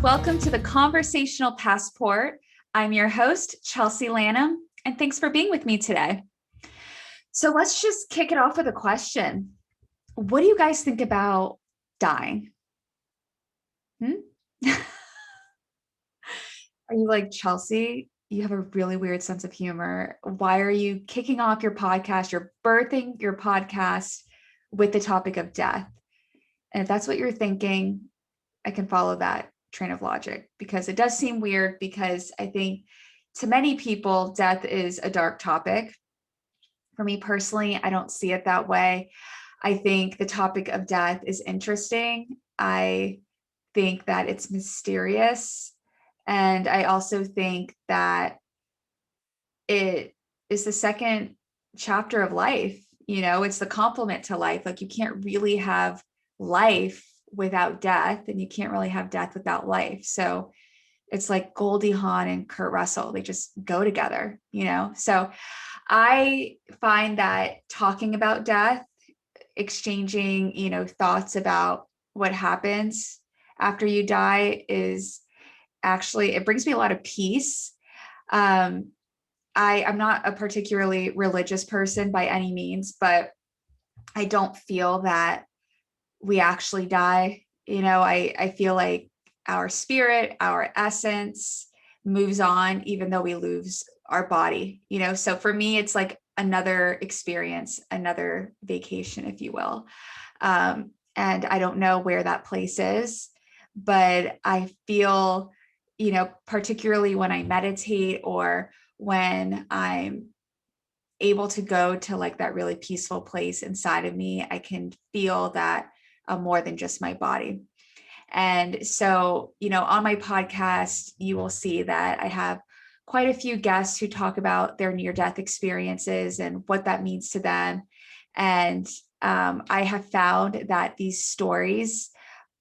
welcome to the Conversational Passport. I'm your host, Chelsea Lanham, and thanks for being with me today. So let's just kick it off with a question. What do you guys think about dying? Are you like, Chelsea, you have a really weird sense of humor. Why are you kicking off your podcast? You're birthing your podcast with the topic of death. And if that's what you're thinking, I can follow that train of logic, because it does seem weird, because I think to many people, death is a dark topic. For me personally, I don't see it that way. I think the topic of death is interesting. I think that it's mysterious. And I also think that it is the second chapter of life. You know, it's the complement to life. Like, you can't really have life without death, and you can't really have death without life. So it's like Goldie Hawn and Kurt Russell, they just go together, you know? So I find that talking about death, exchanging, thoughts about what happens after you die is actually, it brings me a lot of peace. I'm not a particularly religious person by any means, but I don't feel that we actually die. I feel like our spirit, our essence moves on, even though we lose our body, so for me, it's like another experience, another vacation, if you will. And I don't know where that place is, but I feel, particularly when I meditate or when I'm able to go to like that really peaceful place inside of me, I can feel that more than just my body. And so, on my podcast, you will see that I have quite a few guests who talk about their near-death experiences and what that means to them. And I have found that these stories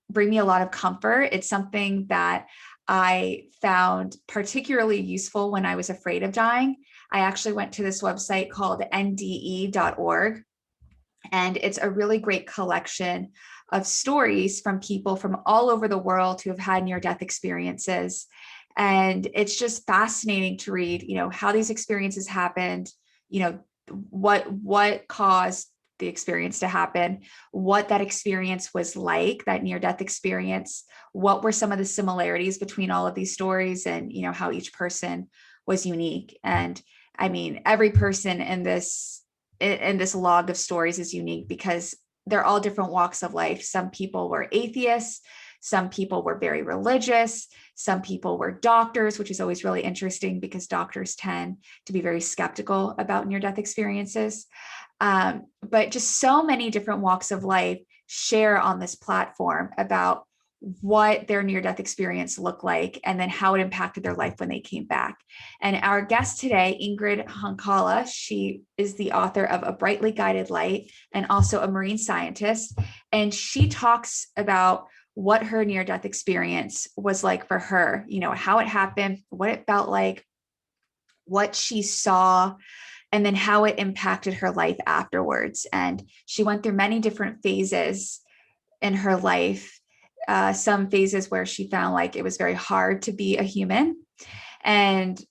bring me a lot of comfort. It's something that I found particularly useful when I was afraid of dying. I actually went to this website called nde.org, and it's a really great collection of stories from people from all over the world who have had near-death experiences. And it's just fascinating to read, how these experiences happened, what caused the experience to happen, what that experience was like, that near-death experience, what were some of the similarities between all of these stories, and, how each person was unique. And I mean, every person in this log of stories is unique, because they're all different walks of life. Some people were atheists, some people were very religious, some people were doctors, which is always really interesting because doctors tend to be very skeptical about near-death experiences. But just so many different walks of life share on this platform about what their near-death experience looked like, and then how it impacted their life when they came back. And our guest today, Ingrid Honkala, she is the author of A Brightly Guided Light and also a marine scientist. And she talks about what her near-death experience was like for her, how it happened, what it felt like, what she saw, and then how it impacted her life afterwards. And she went through many different phases in her life. Some phases where she found like it was very hard to be a human, and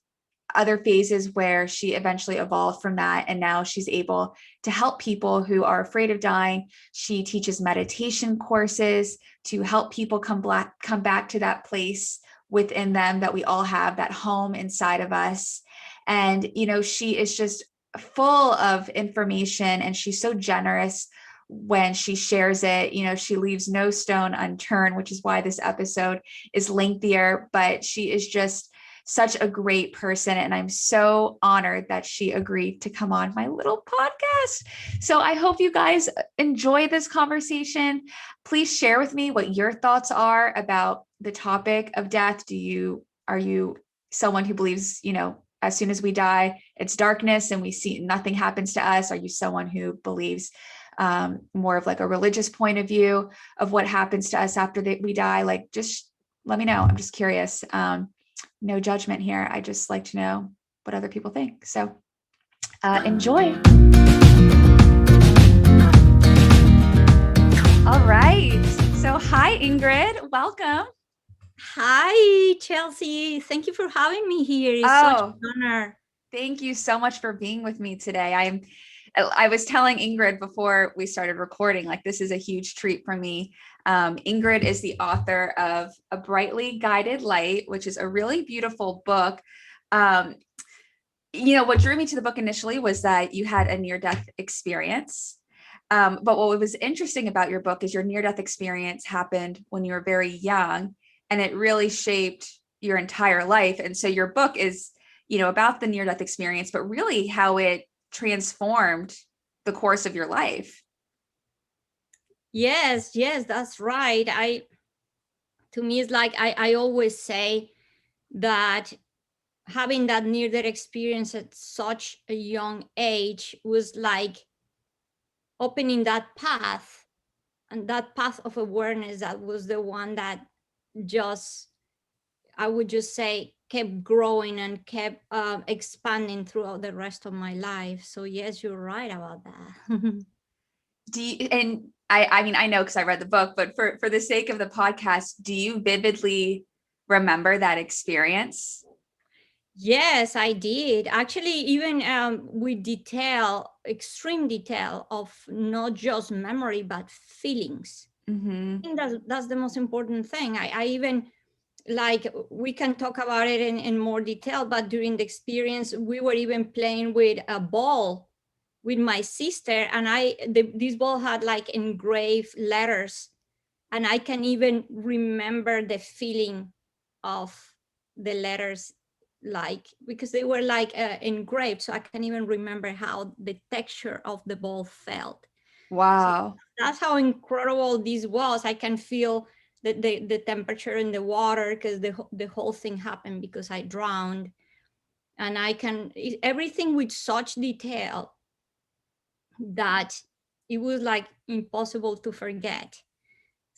other phases where she eventually evolved from that. And now she's able to help people who are afraid of dying. She teaches meditation courses to help people come back to that place within them that we all have, that home inside of us. And, she is just full of information, and she's so generous when she shares it. She leaves no stone unturned, which is why this episode is lengthier, but she is just such a great person. And I'm so honored that she agreed to come on my little podcast. So I hope you guys enjoy this conversation. Please share with me what your thoughts are about the topic of death. Are you someone who believes, as soon as we die, it's darkness and we see nothing happens to us? Are you someone who believes more of like a religious point of view of what happens to us after we die? Like, just let me know. I'm just curious. No judgment here. I just like to know what other people think. So enjoy. All right. So hi, Ingrid. Welcome. Hi, Chelsea. Thank you for having me here. It's such Oh, an honor. thank you so much for being with me today. I was telling Ingrid before we started recording, like this is a huge treat for me. Ingrid is the author of A Brightly Guided Light, which is a really beautiful book. Um, what drew me to the book initially was that you had a near-death experience. But what was interesting about your book is your near-death experience happened when you were very young, and it really shaped your entire life. And so your book is, about the near-death experience, but really how it transformed the course of your life. Yes, that's right. To me, it's like I always say that having that near-death experience at such a young age was like opening that path, and that path of awareness that was the one that just, I would just say, kept growing and kept expanding throughout the rest of my life. So yes, you're right about that. And I mean, I know because I read the book, but for the sake of the podcast, do you vividly remember that experience? Yes, I did. Actually, even with detail, extreme detail of not just memory, but feelings. Mm-hmm. I think that's the most important thing. I even, like, we can talk about it in more detail, but during the experience, we were even playing with a ball with my sister, and this ball had like engraved letters, and I can even remember the feeling of the letters, like, because they were like engraved, so I can even remember how the texture of the ball felt. So Wow. that's how incredible this was. I can feel the temperature in the water, because the whole thing happened because I drowned, and everything with such detail that it was like impossible to forget.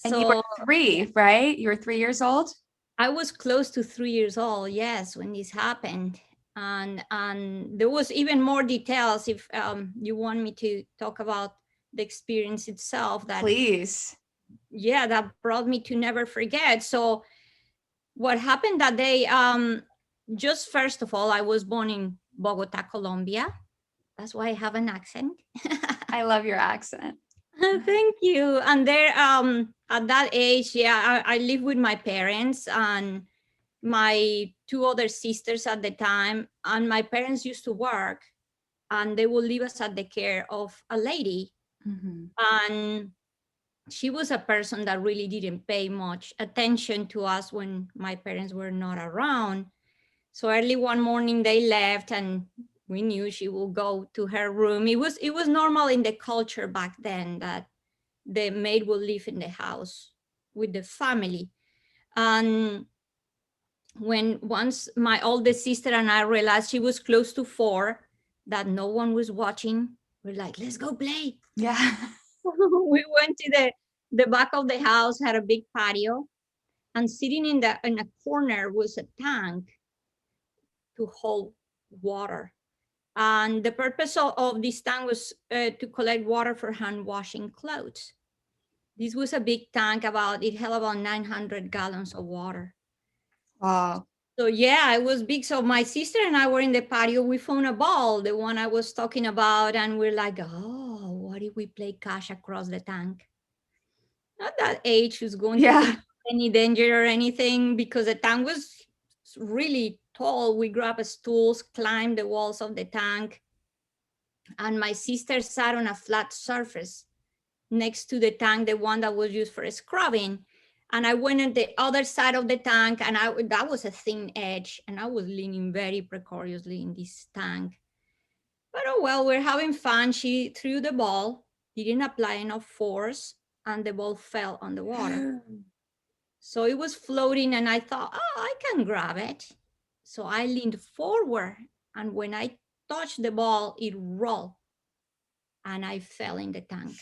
And you were So yeah, 3, right? You were 3 years old? I was close to 3 years old, yes, when this happened. And there was even more details if you want me to talk about the experience itself, that, Please. yeah, that brought me to never forget. So what happened that day, just first of all, I was born in Bogota, Colombia. That's why I have an accent. I love your accent. Thank you. And there, at that age, yeah, I lived with my parents and my two other sisters at the time. And my parents used to work, and they would leave us at the care of a lady. Mm-hmm. And she was a person that really didn't pay much attention to us when my parents were not around. So early one morning they left, and we knew she would go to her room. It was normal in the culture back then that the maid will live in the house with the family. And when once my oldest sister and I realized she was close to 4, that no one was watching, we're like, let's go play. Yeah. We went to the back of the house, had a big patio, and sitting in a corner was a tank to hold water. And the purpose of this tank was to collect water for hand washing clothes. This was a big tank, it held about 900 gallons of water. Wow. So yeah, it was big. So my sister and I were in the patio. We found a ball, the one I was talking about, and we're like, oh, what if we play cash across the tank? Not that age who's going to Yeah. think of any danger or anything, because the tank was really tall. We grabbed stools, climbed the walls of the tank, and my sister sat on a flat surface next to the tank, the one that was used for scrubbing. And I went on the other side of the tank, and that was a thin edge, and I was leaning very precariously in this tank. But oh well, we're having fun. She threw the ball, didn't apply enough force, and the ball fell on the water. So it was floating, and I thought, oh, I can grab it. So I leaned forward, and when I touched the ball, it rolled, and I fell in the tank.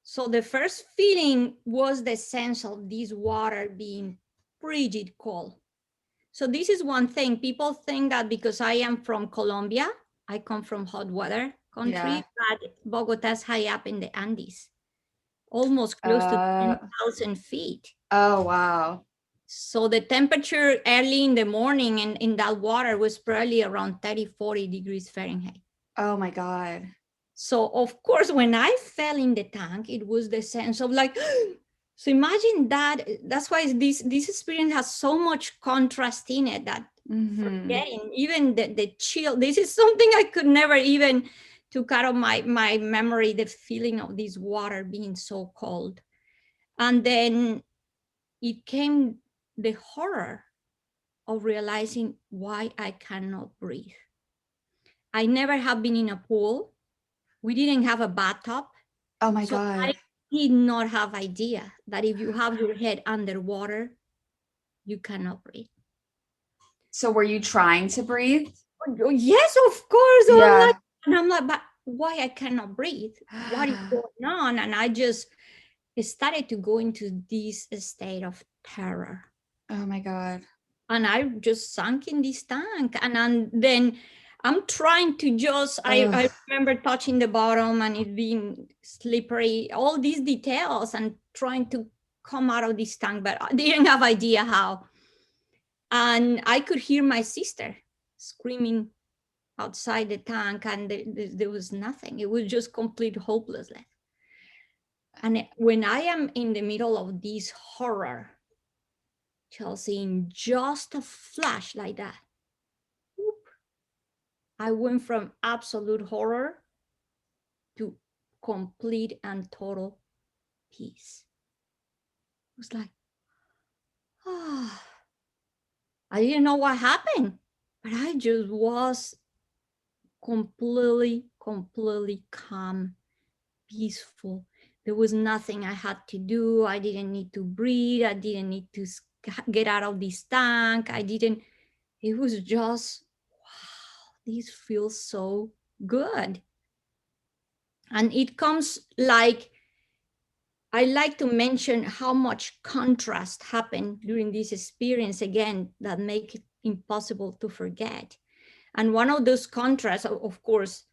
So the first feeling was the sense of this water being frigid cold. So this is one thing. People think that because I am from Colombia, I come from hot weather Yeah. country, but Bogota is high up in the Andes. almost close to Uh, 10,000 feet. oh, wow. So the temperature early in the morning in that water was probably around 30, 40 degrees Fahrenheit. Oh my God. So of course, when I fell in the tank, it was the sense of like, so imagine that. That's why this experience has so much contrast in it that forgetting even the chill. This is something I could never even took out of my memory, the feeling of this water being so cold. And then it came the horror of realizing why I cannot breathe. I never have been in a pool. We didn't have a bathtub. Oh my So I God. did not have idea that if you have your head underwater, you cannot breathe. So were you trying to breathe? Oh, yes, of course. Yeah. I'm like, but why I cannot breathe? What is going on? And I just started to go into this state of terror. Oh my God. And I just sunk in this tank. And then I'm trying to just, I remember touching the bottom and it being slippery, all these details, and trying to come out of this tank, but I didn't have idea how. And I could hear my sister screaming outside the tank, and there was nothing. It was just complete hopelessness. And when I am in the middle of this horror, Chelsea, in just a flash like that, whoop, I went from absolute horror to complete and total peace. It was like, ah, I didn't know what happened, but I just was completely calm, peaceful. There was nothing I had to do. I didn't need to breathe. I didn't need to get out of this tank. It was just, wow, this feels so good. And it comes like, I like to mention how much contrast happened during this experience again that make it impossible to forget. And one of those contrasts, of course,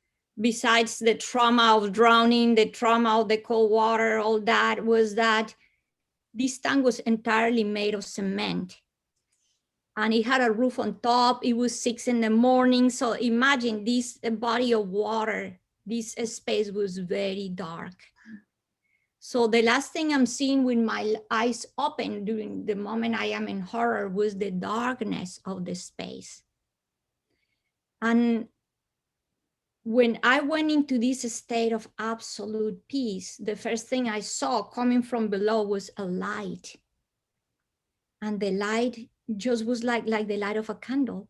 besides the trauma of drowning, the trauma of the cold water, all that, was that this tank was entirely made of cement. And it had a roof on top. It was 6 a.m. So imagine this body of water, this space was very dark. So the last thing I'm seeing with my eyes open during the moment I am in horror was the darkness of the space. And when I went into this state of absolute peace, the first thing I saw coming from below was a light. And the light just was like the light of a candle,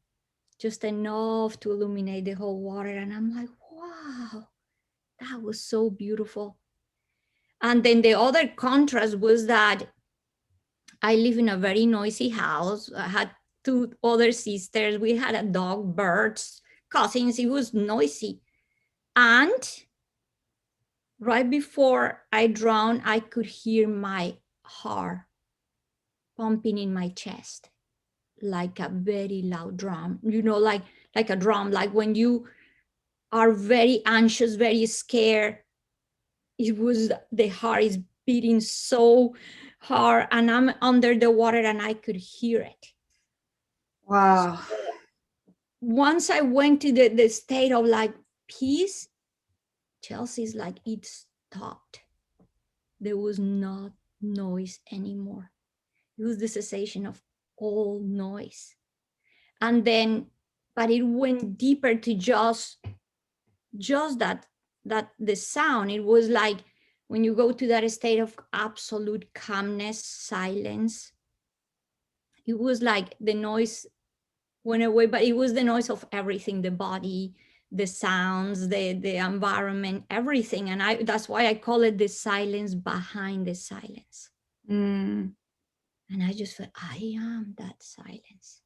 just enough to illuminate the whole water. And I'm like, wow, that was so beautiful. And then the other contrast was that I live in a very noisy house. I had 2 other sisters. We had a dog, birds, cousins. It was noisy. And right before I drowned, I could hear my heart pumping in my chest like a very loud drum, like a drum, like when you are very anxious, very scared. It was, the heart is beating so hard and I'm under the water and I could hear it. Wow. So once I went to the state of like peace, Chelsea's like it stopped. There was not noise anymore. It was the cessation of all noise. And then, but it went deeper to just that the sound. It was like when you go to that state of absolute calmness, silence, it was like the noise went away, but it was the noise of everything, the body, the sounds, the environment, everything. And that's why I call it the silence behind the silence. And I just felt, I am that silence.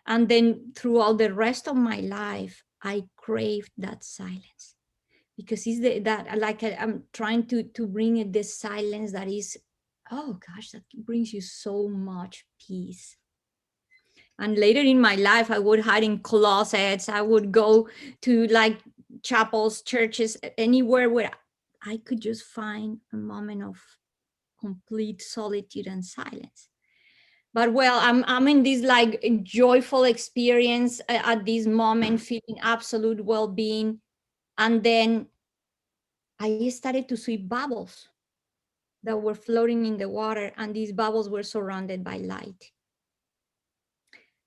And then throughout the rest of my life, I craved that silence, because it's I'm trying to bring it this silence that is, oh gosh, that brings you so much peace. And later in my life, I would hide in closets. I would go to like chapels, churches, anywhere where I could just find a moment of complete solitude and silence. But well, I'm in this like joyful experience at this moment, feeling absolute well-being. And then I started to see bubbles that were floating in the water, and these bubbles were surrounded by light.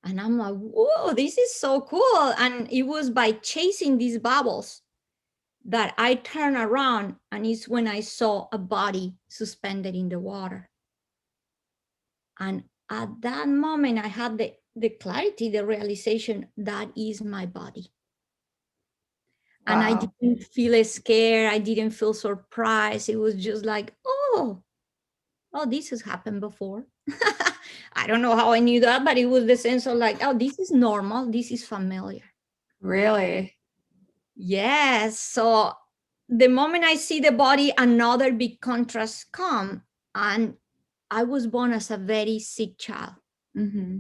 And I'm like, whoa, this is so cool. And it was by chasing these bubbles that I turned around, and it's when I saw a body suspended in the water. And at that moment, I had the clarity, the realization that is my body. Wow. And I didn't feel scared. I didn't feel surprised. It was just like, oh, this has happened before. I don't know how I knew that, but it was the sense of like, oh, this is normal. This is familiar. Really? Yes. So the moment I see the body, another big contrast come. And I was born as a very sick child. Mm-hmm.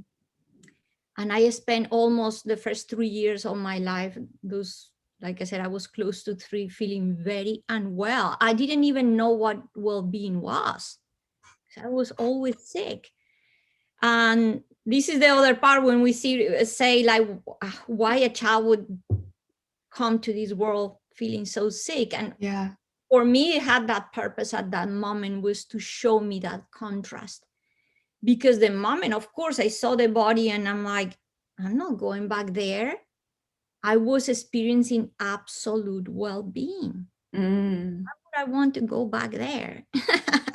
And I spent almost the first 3 years of my life, those, like I said, I was close to 3, feeling very unwell. I didn't even know what well-being was. I was always sick. And this is the other part when we say like why a child would come to this world feeling so sick. And yeah, for me, it had that purpose at that moment, was to show me that contrast. Because the moment, of course, I saw the body and I'm like, I'm not going back there. I was experiencing absolute well-being. mm. Why would I want to go back there?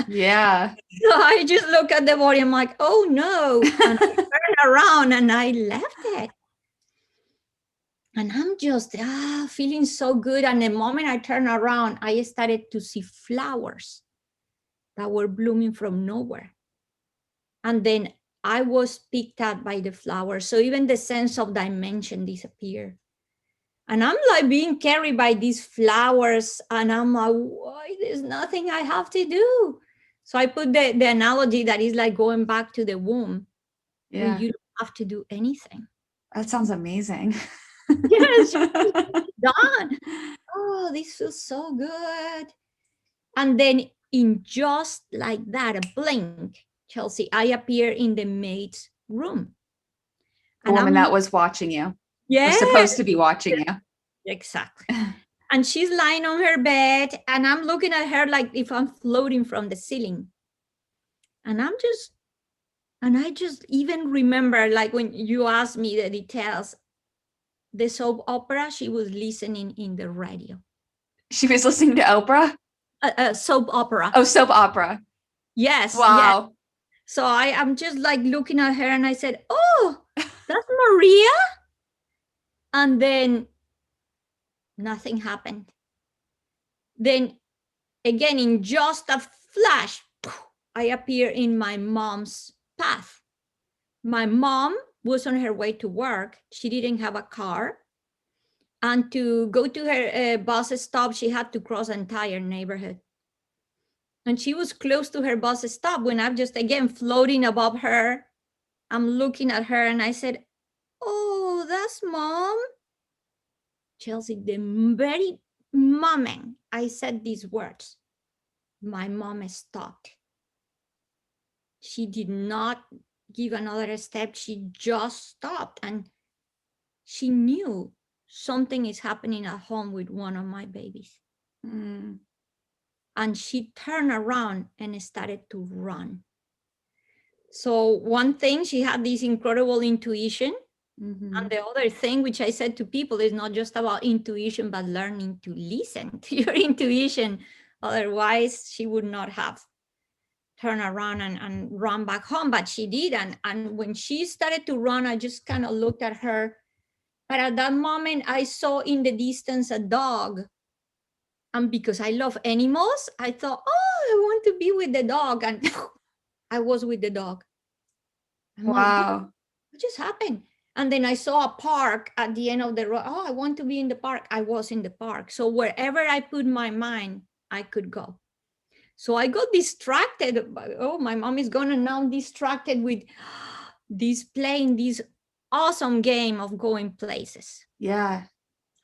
Yeah. So I just look at the body. I'm like, oh no. And I turned around and I left it. And I'm just feeling so good. And the moment I turned around, I started to see flowers that were blooming from nowhere. And then I was picked up by the flowers. So even the sense of dimension disappeared. And I'm like being carried by these flowers. And I'm like, why? There's nothing I have to do. So I put the analogy that is like going back to the womb, where Yeah. you don't have to do anything. That sounds amazing. Yes, done. Oh, this feels so good. And then in just like that, a blink, Chelsea, I appear in the maid's room. The woman that was watching you. Yeah, Was supposed to be watching you. exactly. And she's lying on her bed, and I'm looking at her like if I'm floating from the ceiling. And I just even remember, like when you asked me the details, the soap opera she was listening in the radio. She was listening to Oprah? Soap opera. Oh, soap opera. Yes. Wow. Yes. So I'm just like looking at her and I said, oh, that's Maria? And then nothing happened. Then again, in just a flash, I appear in my mom's path. My mom was on her way to work. She didn't have a car. And to go to her bus stop, she had to cross an entire neighborhood. And she was close to her bus stop when I'm just again floating above her. I'm looking at her and I said, oh, that's mom. Chelsea, the very moment I said these words, my mom stopped. She did not give another step. She just stopped, and she knew something is happening at home with one of my babies. Mm. And she turned around and started to run. So one thing, she had this incredible intuition. Mm-hmm. And the other thing, which I said to people, is not just about intuition, but learning to listen to your intuition. Otherwise, she would not have turned around and run back home, but she did. And when she started to run, I just kind of looked at her. But at that moment, I saw in the distance a dog. And because I love animals, I thought, oh, I want to be with the dog. And I was with the dog. I'm like, Wow. what just happened? And then I saw a park at the end of the road. Oh, I want to be in the park. I was in the park. So wherever I put my mind, I could go. So I got distracted. Oh, my mom is gonna now distracted with this playing this awesome game of going places. Yeah.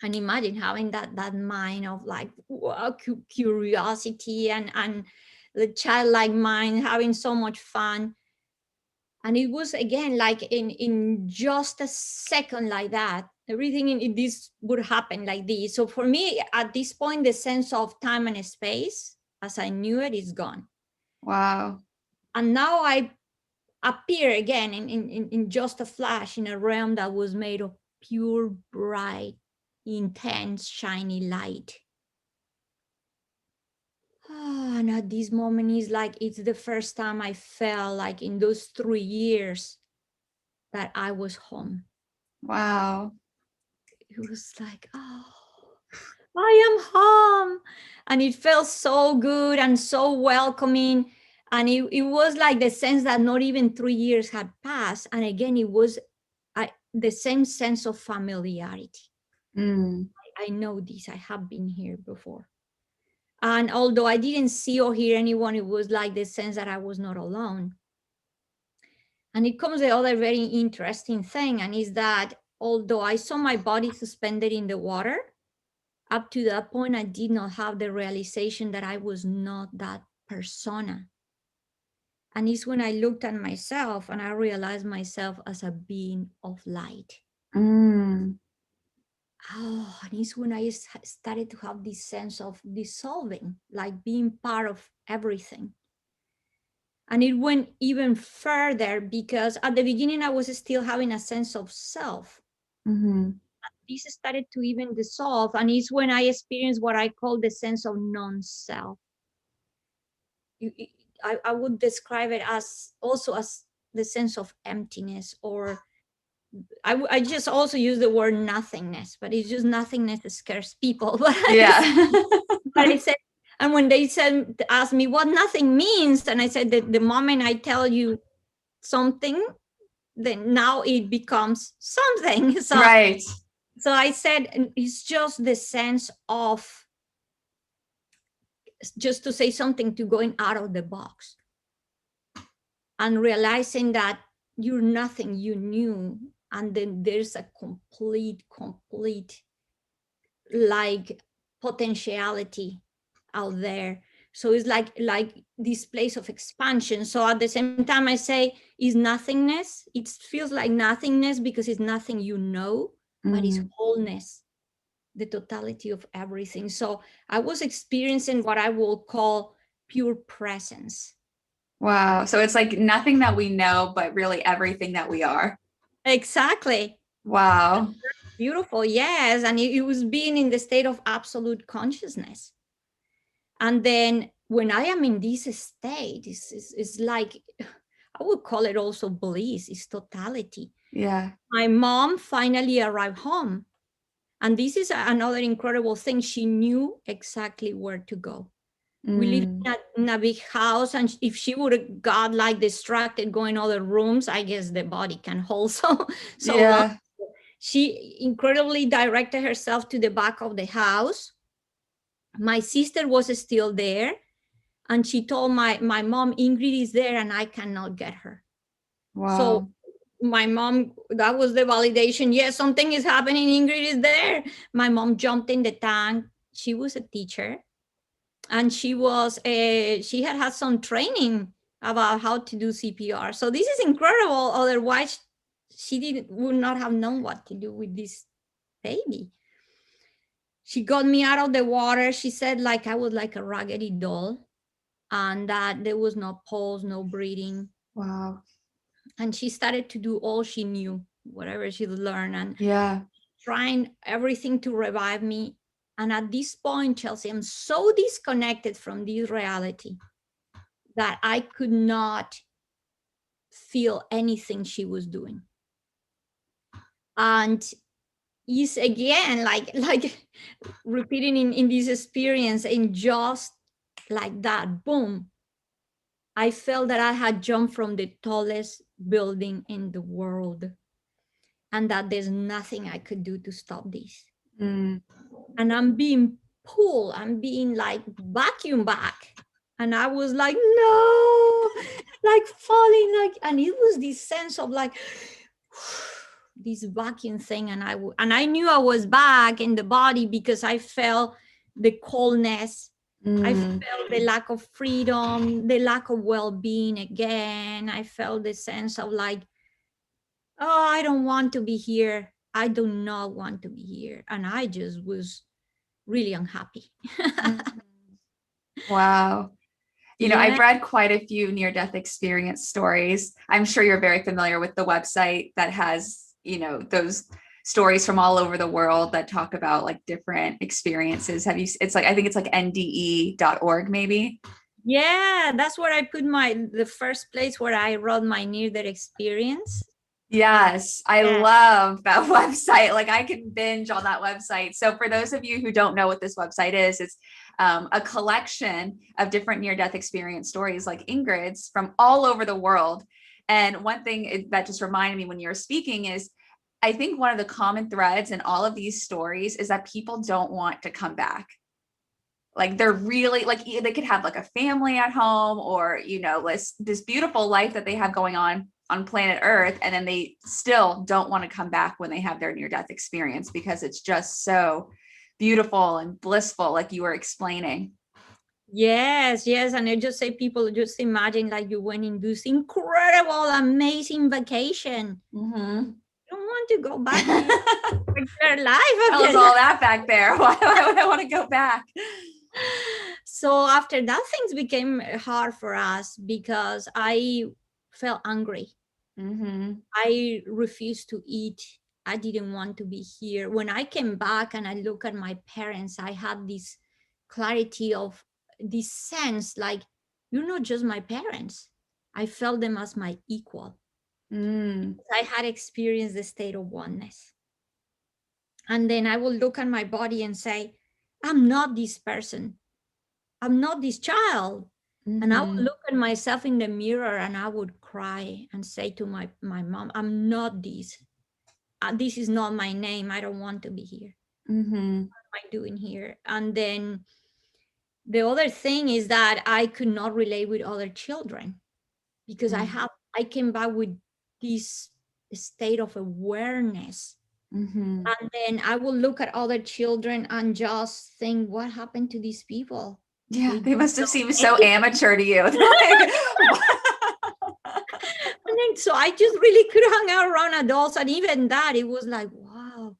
And imagine having that mind of like, wow, curiosity and the childlike mind, having so much fun. And it was again like in just a second like that, everything in this would happen like this. So for me at this point, the sense of time and space as I knew it is gone. Wow. And now I appear again in just a flash in a realm that was made of pure, bright, intense, shiny light. And at this moment is like it's the first time I felt like in those 3 years that I was home. Wow. It was like, oh, I am home. And it felt so good and so welcoming. And it was like the sense that not even 3 years had passed. And again, it was the same sense of familiarity. Mm. I know this, I have been here before. And although I didn't see or hear anyone, it was like the sense that I was not alone. And it comes the other very interesting thing, and is that although I saw my body suspended in the water, up to that point, I did not have the realization that I was not that persona. And it's when I looked at myself and I realized myself as a being of light. Mm. Oh, and it's when I started to have this sense of dissolving, like being part of everything. And it went even further because at the beginning I was still having a sense of self. Mm-hmm. This started to even dissolve, and it's when I experienced what I call the sense of non-self. I would describe it as also as the sense of emptiness, or I just also use the word nothingness, but it's just nothingness that scares people. Yeah. But I said, and when they asked me what nothing means, and I said that the moment I tell you something, then now it becomes something. Right. So I said it's just the sense of, just to say something, to going out of the box and realizing that you're nothing you knew, and then there's a complete like potentiality out there. So it's like this place of expansion. So at the same time I say is nothingness, it feels like nothingness because it's nothing you know, but it's wholeness, the totality of everything. So I was experiencing what I will call pure presence. Wow. So it's like nothing that we know, but really everything that we are. Exactly. Wow. Beautiful. Yes. And it was being in the state of absolute consciousness. And then when I am in this state, it's like, I would call it also bliss, it's totality. Yeah. My mom finally arrived home. And this is another incredible thing. She knew exactly where to go. We live in a big house, and if she would have got like distracted going other rooms, I guess the body can hold so long. Yeah. She incredibly directed herself to the back of the house. My sister was still there, and she told my mom, Ingrid is there and I cannot get her. So Wow. my mom, that was the validation. Yes, something is happening. Ingrid is there. My mom jumped in the tank. She was a teacher, and she had some training about how to do CPR. So this is incredible. Otherwise, she would not have known what to do with this baby. She got me out of the water. She said like I was like a raggedy doll, and that there was no pulse, no breathing. Wow. And she started to do all she knew, whatever she learned, and Yeah. trying everything to revive me. And at this point, Chelsea, I'm so disconnected from this reality that I could not feel anything she was doing. And is again like repeating in this experience, in just like that, boom, I felt that I had jumped from the tallest building in the world, and that there's nothing I could do to stop this. Mm. And I'm being pulled, I'm being like vacuumed back. And I was like, no, like falling, like, and it was this sense of like, this vacuum thing, and I knew I was back in the body because I felt the coldness. I felt the lack of freedom, the lack of well-being again. I felt the sense of like, oh, I don't want to be here. I do not want to be here. And I just was really unhappy. Wow. I've Yeah. read quite a few near-death experience stories. I'm sure you're very familiar with the website that has, those stories from all over the world that talk about like different experiences. It's like, I think it's like nde.org maybe. Yeah, that's where I put the first place where I wrote my near-death experience. Yes, I Yeah. love that website. Like I can binge on that website. So for those of you who don't know what this website is, it's a collection of different near-death experience stories like Ingrid's from all over the world. And one thing that just reminded me when you were speaking is I think one of the common threads in all of these stories is that people don't want to come back. Like they're really like they could have like a family at home or this beautiful life that they have going on planet Earth, and then they still don't want to come back when they have their near-death experience because it's just so beautiful and blissful, like you were explaining. Yes, yes. And I just say, people just imagine like you went in this incredible, amazing vacation. Mm-hmm. You don't want to go back to your regular life Hell is after all that. that back there? Why would I want to go back? So after that, things became hard for us because I felt angry. Mm-hmm. I refused to eat. I didn't want to be here. When I came back and I look at my parents, I had this clarity of this sense like, you're not just my parents. I felt them as my equal. Mm. I had experienced the state of oneness. And then I will look at my body and say, I'm not this person. I'm not this child. And I would Mm-hmm. look at myself in the mirror and I would cry and say to my mom, I'm not this. This is not my name. I don't want to be here. Mm-hmm. What am I doing here? And then the other thing is that I could not relate with other children because I came back with this state of awareness. Mm-hmm. And then I will look at other children and just think, what happened to these people? Yeah, They they don't must have know seemed so anything. amateur to you. They're like, And then so I just really could hang out around adults. And even that, it was like, wow,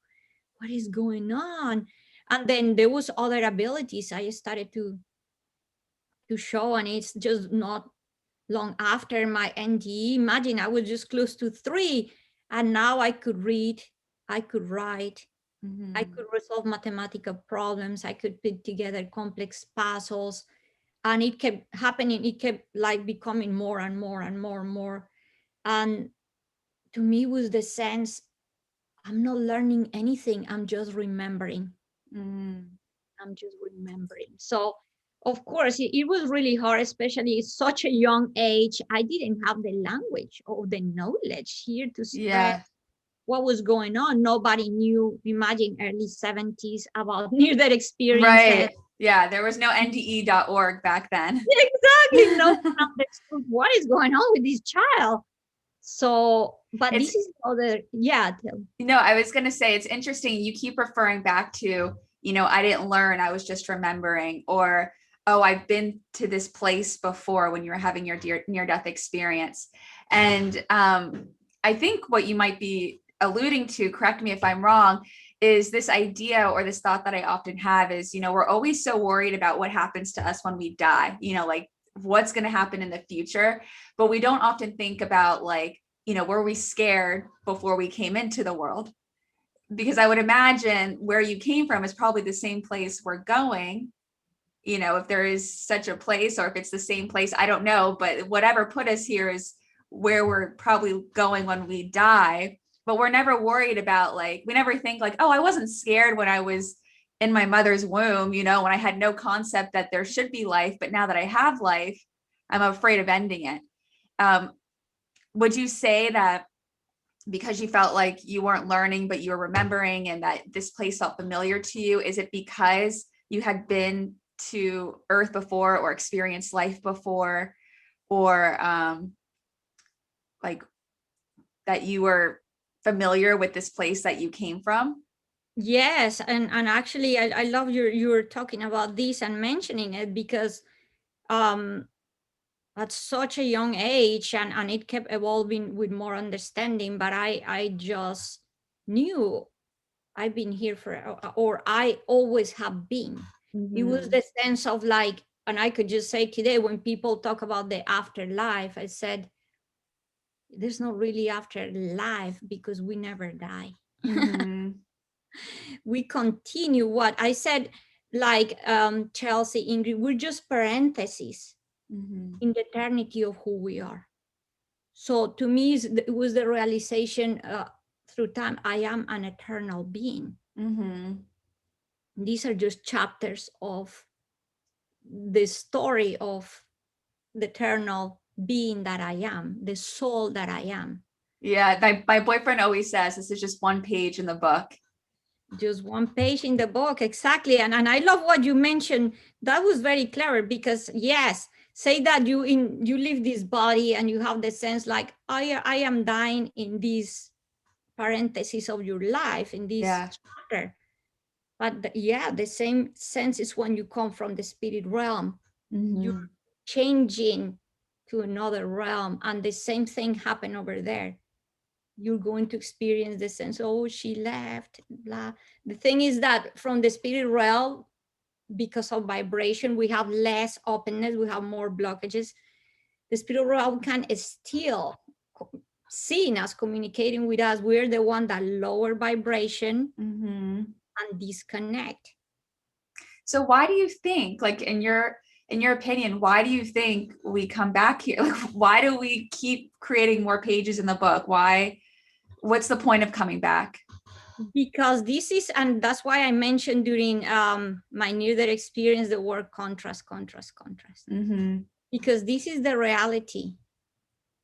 what is going on? And then there was other abilities I started to show. And it's just not long after my NDE. Imagine I was just close to 3. And now I could read, I could write, I mm-hmm. could resolve mathematical problems, I could put together complex puzzles. And it kept happening. It kept like becoming more and more and more and more. And to me was the sense, I'm not learning anything. I'm just remembering. Mm-hmm. I'm just remembering. So of course it was really hard, especially at such a young age. I didn't have the language or the knowledge here to spread Yeah. what was going on. Nobody knew, imagine early 70s, about near death experiences. Right. Yeah, there was no nde.org back then. Exactly. No one understood what is going on with this child. So, but It's this is other, yeah. I was going to say it's interesting. You keep referring back to, I didn't learn, I was just remembering, or, oh, I've been to this place before when you were having your near-death experience. And I think what you might be alluding to, correct me if I'm wrong, is this idea or this thought that I often have is, we're always so worried about what happens to us when we die, like what's going to happen in the future. But we don't often think about like, were we scared before we came into the world? Because I would imagine where you came from is probably the same place we're going. If there is such a place, or if it's the same place, I don't know. But whatever put us here is where we're probably going when we die. But we're never worried about like, we never think like, oh, I wasn't scared when I was in my mother's womb, when I had no concept that there should be life. But now that I have life, I'm afraid of ending it. Would you say that because you felt like you weren't learning, but you were remembering and that this place felt familiar to you? Is it because you had been to Earth before or experienced life before, or like that you were familiar with this place that you came from? Yes, and actually, I love you were talking about this and mentioning it, because at such a young age, and it kept evolving with more understanding, but I just knew I've been here for, or I always have been. It was the sense of like, and I could just say today, when people talk about the afterlife, I said, there's no really afterlife, because we never die. Mm-hmm. We continue. What I said, like Chelsea, Ingrid, we're just parentheses Mm-hmm. in the eternity of who we are. So to me, it was the realization through time, I am an eternal being. Mm-hmm. These are just chapters of the story of the eternal being that I am, the soul that I am. Yeah, my boyfriend always says this is just one page in the book. Just one page in the book, exactly. And I love what you mentioned. That was very clever, because yes, say that you leave this body and you have the sense like, I am dying in this parenthesis of your life, in this Yeah. chapter. But the same sense is when you come from the spirit realm, you're Mm-hmm. changing to another realm, and the same thing happened over there. You're going to experience the sense, oh, she left, blah. The thing is that from the spirit realm, because of vibration, we have less openness, we have more blockages. The spirit realm can still seeing us, communicating with us. We're the one that lower vibration Mm-hmm. and disconnect. So why do you think, like in your opinion, why do you think we come back here? Like, why do we keep creating more pages in the book? What's the point of coming back? Because this is, and that's why I mentioned during my near-death experience the word contrast, contrast, contrast. Mm-hmm. Because this is the reality.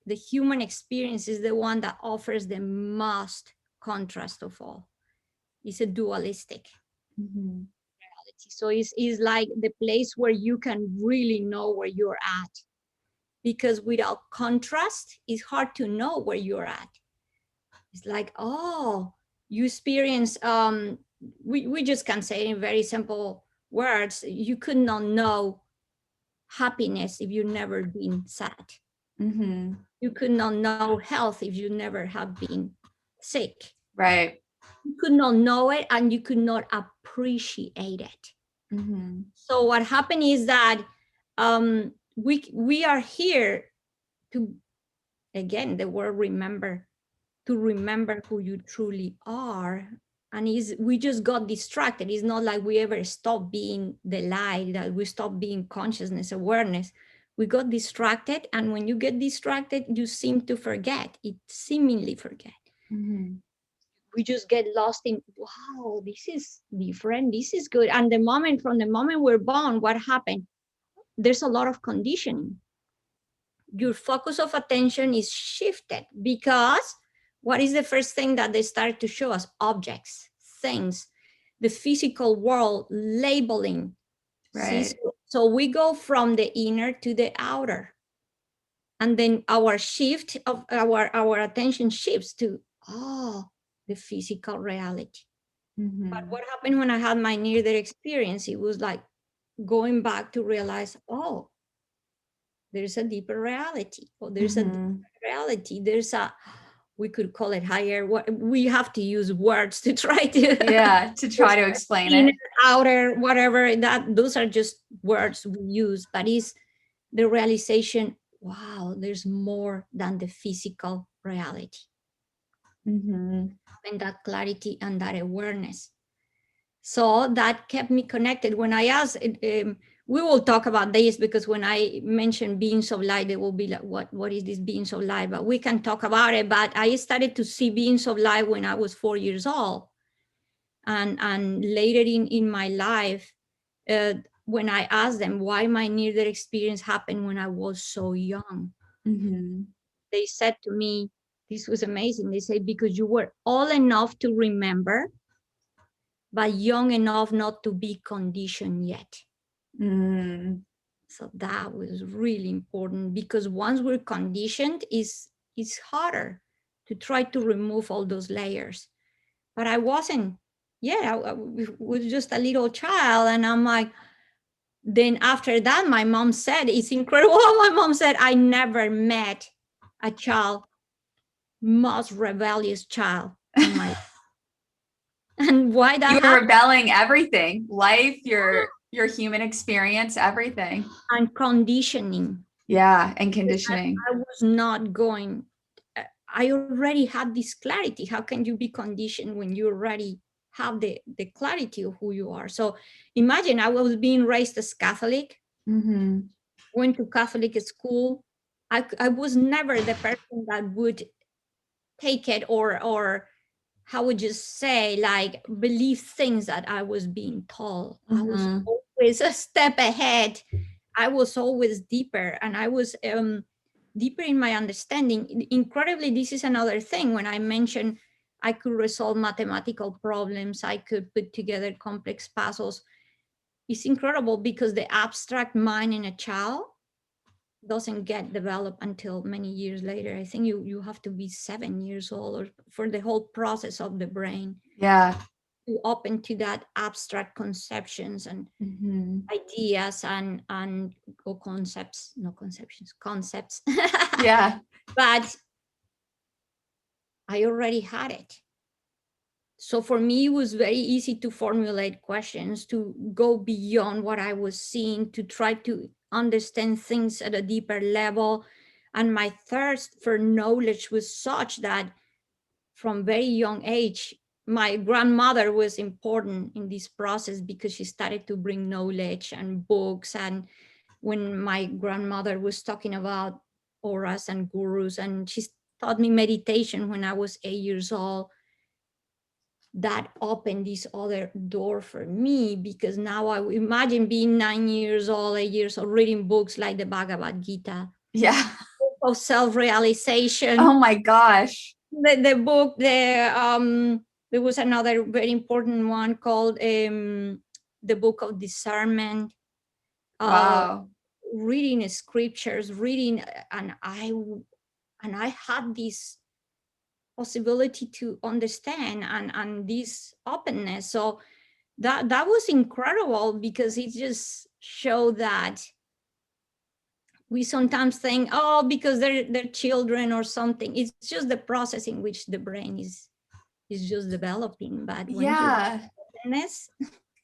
The human experience is the one that offers the most contrast of all. It's a dualistic Mm-hmm. reality. So it's like the place where you can really know where you're at. Because without contrast, it's hard to know where you're at. It's like, oh, you experience, we just can say in very simple words, you could not know happiness if you never been sad. Mm-hmm. You could not know health if you never have been sick. Right. You could not know it, and you could not appreciate it. Mm-hmm. So what happened is that we are here to, again, the word remember, to remember who you truly are. And we just got distracted. It's not like we ever stopped being the light, that we stopped being consciousness, awareness. We got distracted, and when you get distracted, you seem to forget. It seemingly forget. Mm-hmm. We just get lost in, wow, this is different, this is good. And from the moment we're born, what happened? There's a lot of conditioning. Your focus of attention is shifted, because what is the first thing that they start to show us? Objects, things, the physical world, labeling. See, Right. so we go from the inner to the outer, and then our shift of our attention shifts to, oh, the physical reality. But Mm-hmm. what happened when I had my near-death experience? It was like going back to realize, oh, there's a deeper reality, or there's a Mm-hmm. different reality. There's a, we could call it higher. What we have to use words to try to Yeah, to try to explain inner, it. outer, whatever. That those are just words we use, but is the realization, wow, there's more than the physical reality, Mm-hmm. and that clarity and that awareness. So that kept me connected. When I asked, we will talk about this, because when I mention beings of light, they will be like, what is this beings of light? But we can talk about it. But I started to see beings of light when I was 4 years old. And later in my life, when I asked them why my near-death experience happened when I was so young, Mm-hmm. they said to me, this was amazing. They said, because you were old enough to remember, but young enough not to be conditioned yet. Mm-hmm. So that was really important, because once we're conditioned, it's harder to try to remove all those layers. But I wasn't. Yeah, I was just a little child, and I'm like. Then after that, my mom said, it's incredible how my mom said, I never met a child, most rebellious child in my life. And why that You were happened? rebelling everything, life, your human experience, everything. And conditioning. Yeah, and conditioning. I was not going, I already had this clarity. How can you be conditioned when you already have the clarity of who you are? So imagine I was being raised as Catholic, Mm-hmm. went to Catholic school. I was never the person that would take it or how would you say, like, believe things that I was being told. I was Mm-hmm. always a step ahead. I was always deeper, and I was deeper in my understanding. Incredibly, this is another thing. When I mentioned I could resolve mathematical problems, I could put together complex puzzles. It's incredible because the abstract mind in a child doesn't get developed until many years later. I think you have to be 7 years old or for the whole process of the brain Yeah. to open to that abstract conceptions and Mm-hmm. ideas and or concepts, no conceptions, concepts. Yeah. But I already had it. So for me, it was very easy to formulate questions, to go beyond what I was seeing, to try to understand things at a deeper level. And my thirst for knowledge was such that from very young age, my grandmother was important in this process because she started to bring knowledge and books. And when my grandmother was talking about auras and gurus, and she taught me meditation when I was 8 years old, that opened this other door for me, because now I imagine being 9 years old, 8 years old, reading books like the Bhagavad Gita Yeah. of self-realization. Oh my gosh. The book, there was another very important one called the Book of Discernment. Wow. Reading scriptures, reading, and I had this possibility to understand and this openness. So that was incredible, because it just showed that we sometimes think, oh, because they're children or something. It's just the process in which the brain is just developing. But when you have Yeah. openness,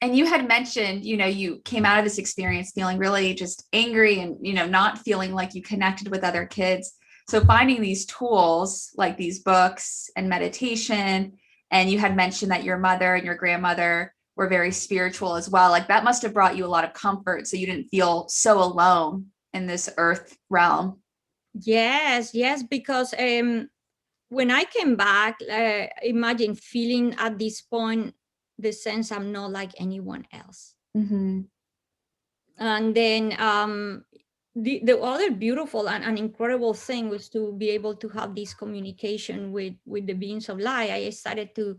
And you had mentioned, you came out of this experience feeling really just angry and, not feeling like you connected with other kids. So finding these tools like these books and meditation, and you had mentioned that your mother and your grandmother were very spiritual as well. Like that must have brought you a lot of comfort. So you didn't feel so alone in this earth realm. yes, because when I came back, imagine feeling at this point the sense I'm not like anyone else. Mm-hmm. And then the other beautiful and incredible thing was to be able to have this communication with the beings of light. I started to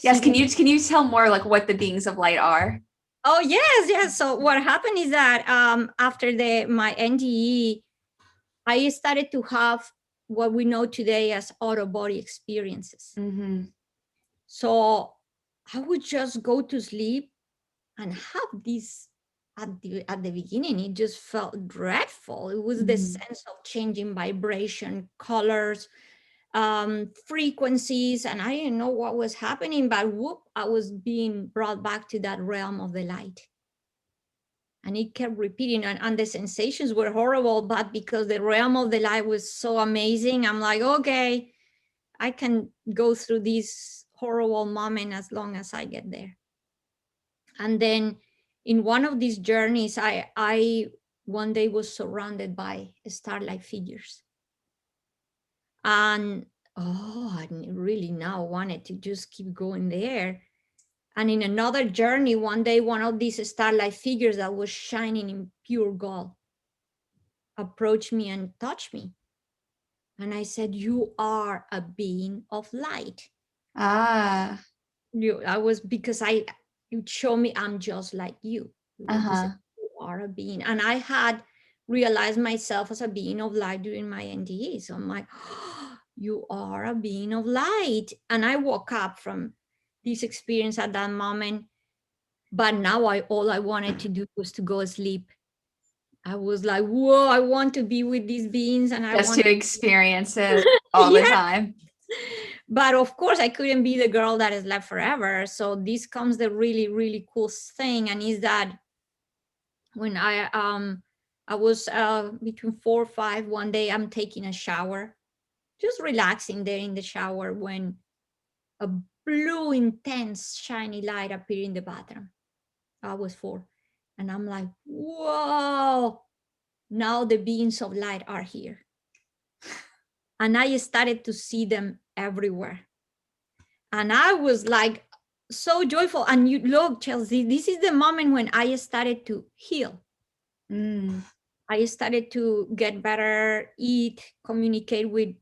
Yes. see. Can you tell more like what the beings of light are? Oh yes. So what happened is that after my NDE, I started to have what we know today as auto body experiences. Mm-hmm. So I would just go to sleep and have this. At the beginning, it just felt dreadful. It was the Mm-hmm. sense of changing vibration, colors, frequencies, and I didn't know what was happening, but whoop, I was being brought back to that realm of the light. And it kept repeating, and the sensations were horrible, but because the realm of the light was so amazing, I'm like, okay, I can go through this horrible moment as long as I get there. And then in one of these journeys, I one day was surrounded by starlight figures. And I really now wanted to just keep going there. And in another journey, one day, one of these starlight figures that was shining in pure gold approached me and touched me. And I said, "You are a being of light." Ah. I was, because you show me I'm just like you. You said Uh-huh. you are a being, and I had realized myself as a being of light during my NDE. So I'm like, oh, you are a being of light. And I woke up from this experience at that moment. But now all I wanted to do was to go sleep. I was like, whoa, I want to be with these beings, and I Just want to experience it all the yeah. time. But of course, I couldn't be the girl that is left forever. So this comes the really, really cool thing, and is that when I was between 4 or 5 one day, I'm taking a shower, just relaxing there in the shower, when a blue, intense, shiny light appeared in the bathroom. I was 4, and I'm like, whoa! Now the beings of light are here, and I started to see them everywhere. And I was like so joyful. And you look, Chelsea, this is the moment when I started to heal. I started to get better, eat, communicate with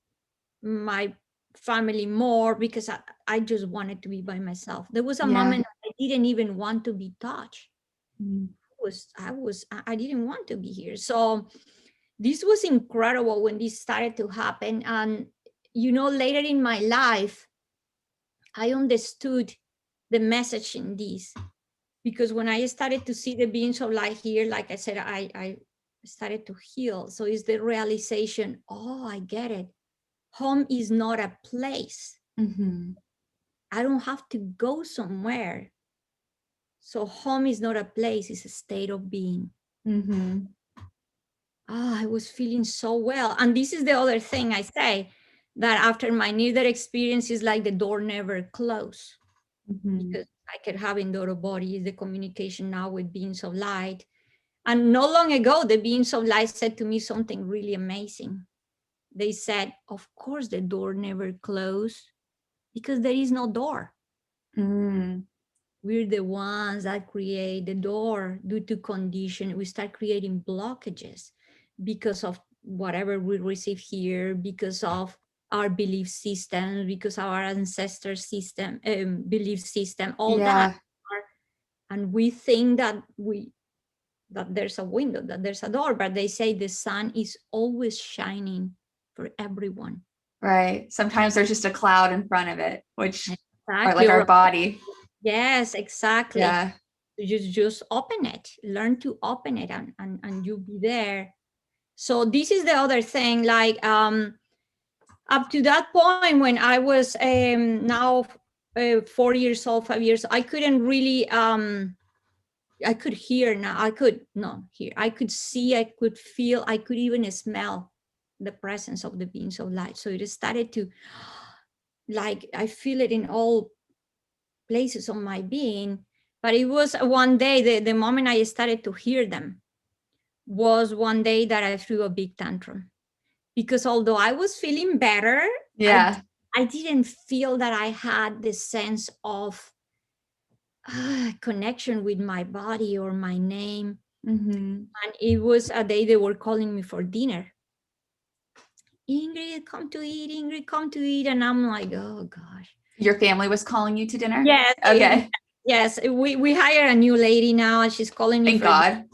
my family more, because I just wanted to be by myself. There was a moment I didn't even want to be touched. I didn't want to be here. So this was incredible when this started to happen. And later in my life, I understood the message in this, because when I started to see the beings of light here, like I said, I started to heal. So it's the realization, oh, I get it. Home is not a place. I don't have to go somewhere. So home is not a place, it's a state of being. I was feeling so well. And this is the other thing I say, that after my near-death experience, is like the door never closed. Because I kept having the other bodies, the communication now with beings of light. And not long ago, the beings of light said to me something really amazing. They said, of course, the door never closed, because there is no door. We're the ones that create the door due to condition. We start creating blockages because of whatever we receive here, because of our belief system, because of our ancestor system, belief system, all that. And we think that there's a window, that there's a door, but they say the sun is always shining for everyone. Right. Sometimes there's just a cloud in front of it, which are Exactly. like our body. Yes, exactly. Yeah. Just open it, learn to open it, and you'll be there. So this is the other thing, like up to that point, when I was now 4 years old, 5 years, I couldn't really I could hear now. I could not hear. I could see, I could feel, I could even smell the presence of the beings of light. So it started to, like, I feel it in all places of my being. But it was one day, the moment I started to hear them was one day that I threw a big tantrum. Because although I was feeling better, I didn't feel that I had the sense of connection with my body or my name. And it was a day they were calling me for dinner. Ingrid, come to eat. Ingrid, come to eat. And I'm like, oh gosh. Your family was calling you to dinner? Yes. Okay. Yes. We hired a new lady now, and she's calling me. Thank God.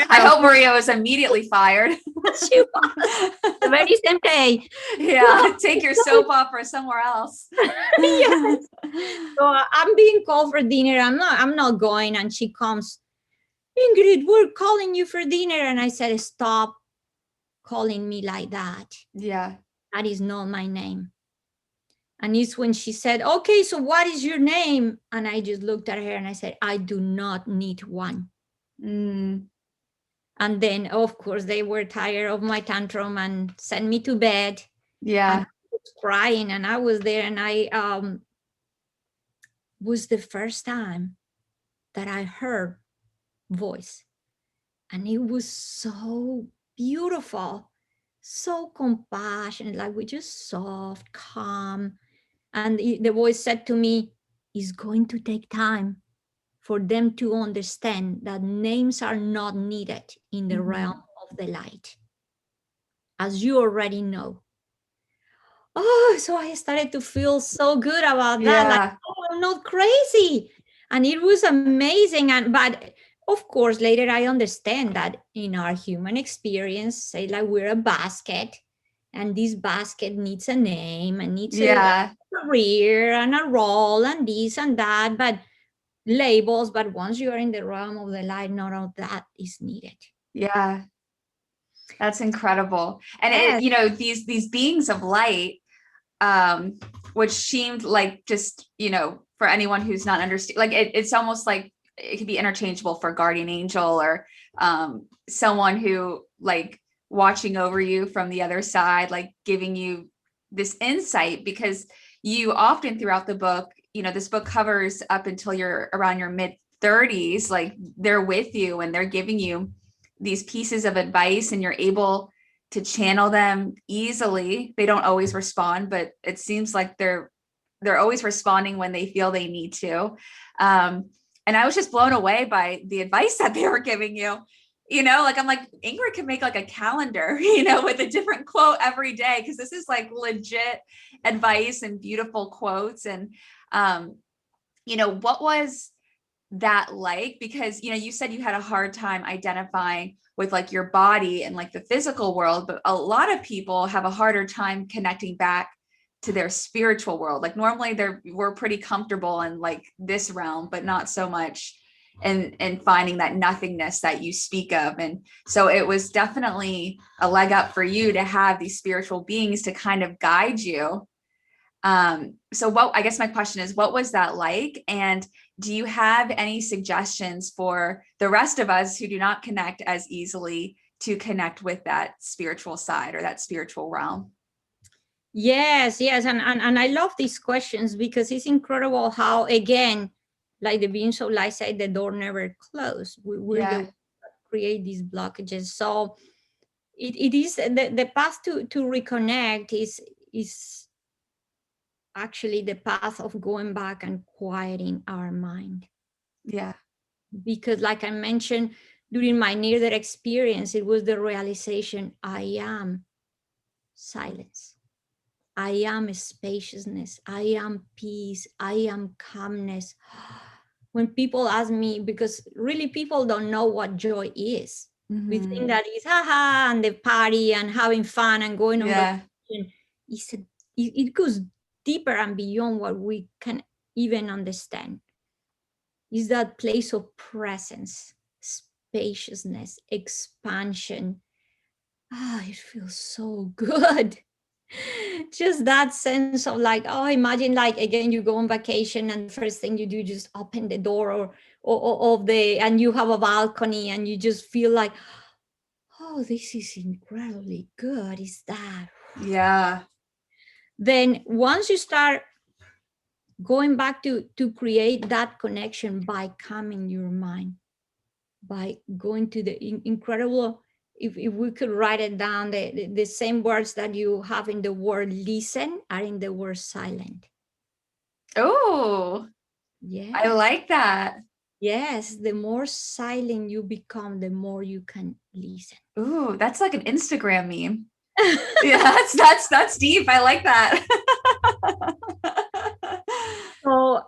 I hope Maria was immediately fired. She was the very same day. Yeah, take your soap opera somewhere else. Yes. So I'm being called for dinner. I'm not going. And she comes, Ingrid, we're calling you for dinner. And I said, stop calling me like that. Yeah. That is not my name. And it's when she said, okay, so what is your name? And I just looked at her and I said, I do not need one. And then, of course, they were tired of my tantrum and sent me to bed. Yeah. And I was crying, and I was there, and I was the first time that I heard voice. And it was so beautiful, so compassionate, like we just soft, calm. And the voice said to me, it's going to take time for them to understand that names are not needed in the realm of the light, as you already know. Oh, so I started to feel so good about that. Like, oh, I'm not crazy. And it was amazing. But of course, later I understand that in our human experience, say like we're a basket, and this basket needs a name and needs Yeah. a career and a role and this and that, but labels. But once you're in the realm of the light, none of that is needed. Yeah. That's incredible. And Yes. these beings of light, which seemed like just, for anyone who's not understand, like it's almost like it could be interchangeable for guardian angel or someone who like watching over you from the other side, like giving you this insight, because you often throughout the book, this book covers up until you're around your mid 30s, like they're with you and they're giving you these pieces of advice and you're able to channel them easily. They don't always respond, but it seems like they're always responding when they feel they need to. And I was just blown away by the advice that they were giving you. Like I'm like, Ingrid could make like a calendar, with a different quote every day, because this is like legit advice and beautiful quotes. And what was that like? Because you said you had a hard time identifying with like your body and like the physical world, but a lot of people have a harder time connecting back to their spiritual world. Like normally we're pretty comfortable in like this realm, but not so much and finding that nothingness that you speak of. And so it was definitely a leg up for you to have these spiritual beings to kind of guide you. So I guess my question is, what was that like? And do you have any suggestions for the rest of us who do not connect as easily to connect with that spiritual side or that spiritual realm? Yes. And I love these questions because it's incredible how, again, like the beings of light said, the door never closed. We're the ones that create these blockages. So it is the path to reconnect is actually the path of going back and quieting our mind. Yeah. Because like I mentioned, during my near-death experience, it was the realization, I am silence. I am spaciousness. I am peace. I am calmness. When people ask me, because really people don't know what joy is. We think that is haha and the party and having fun and going on vacation. It goes deeper and beyond what we can even understand. Is that place of presence, spaciousness, expansion. It feels so good. Just that sense of like, imagine like again you go on vacation and the first thing you do just open the door and you have a balcony and you just feel like, this is incredibly good. Is that? Yeah. Then once you start going back to create that connection by calming your mind, by going to the incredible, if we could write it down, the same words that you have in the word listen are in the word silent. Oh, Yeah. I like that. Yes, the more silent you become, the more you can listen. Ooh, that's like an Instagram meme. Yeah, that's deep. I like that. So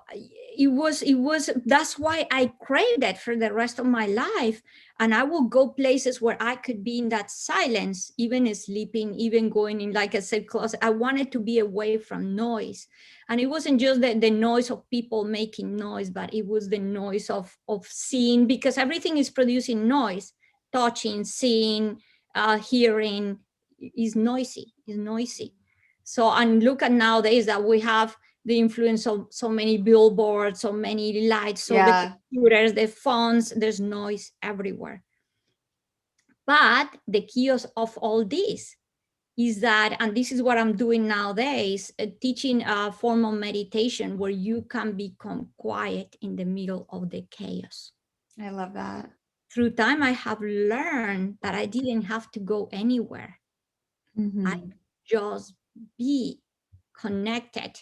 it was that's why I craved that for the rest of my life. And I will go places where I could be in that silence, even sleeping, even going in, like I said, closet. I wanted to be away from noise. And it wasn't just the noise of people making noise, but it was the noise of seeing, because everything is producing noise. Touching, seeing, hearing is noisy, So, and look at nowadays that we have the influence of so many billboards, so many lights, so the computers, the phones, there's noise everywhere. But the key of all this is that, and this is what I'm doing nowadays, teaching a form of meditation where you can become quiet in the middle of the chaos. I love that. Through time, I have learned that I didn't have to go anywhere. I just be connected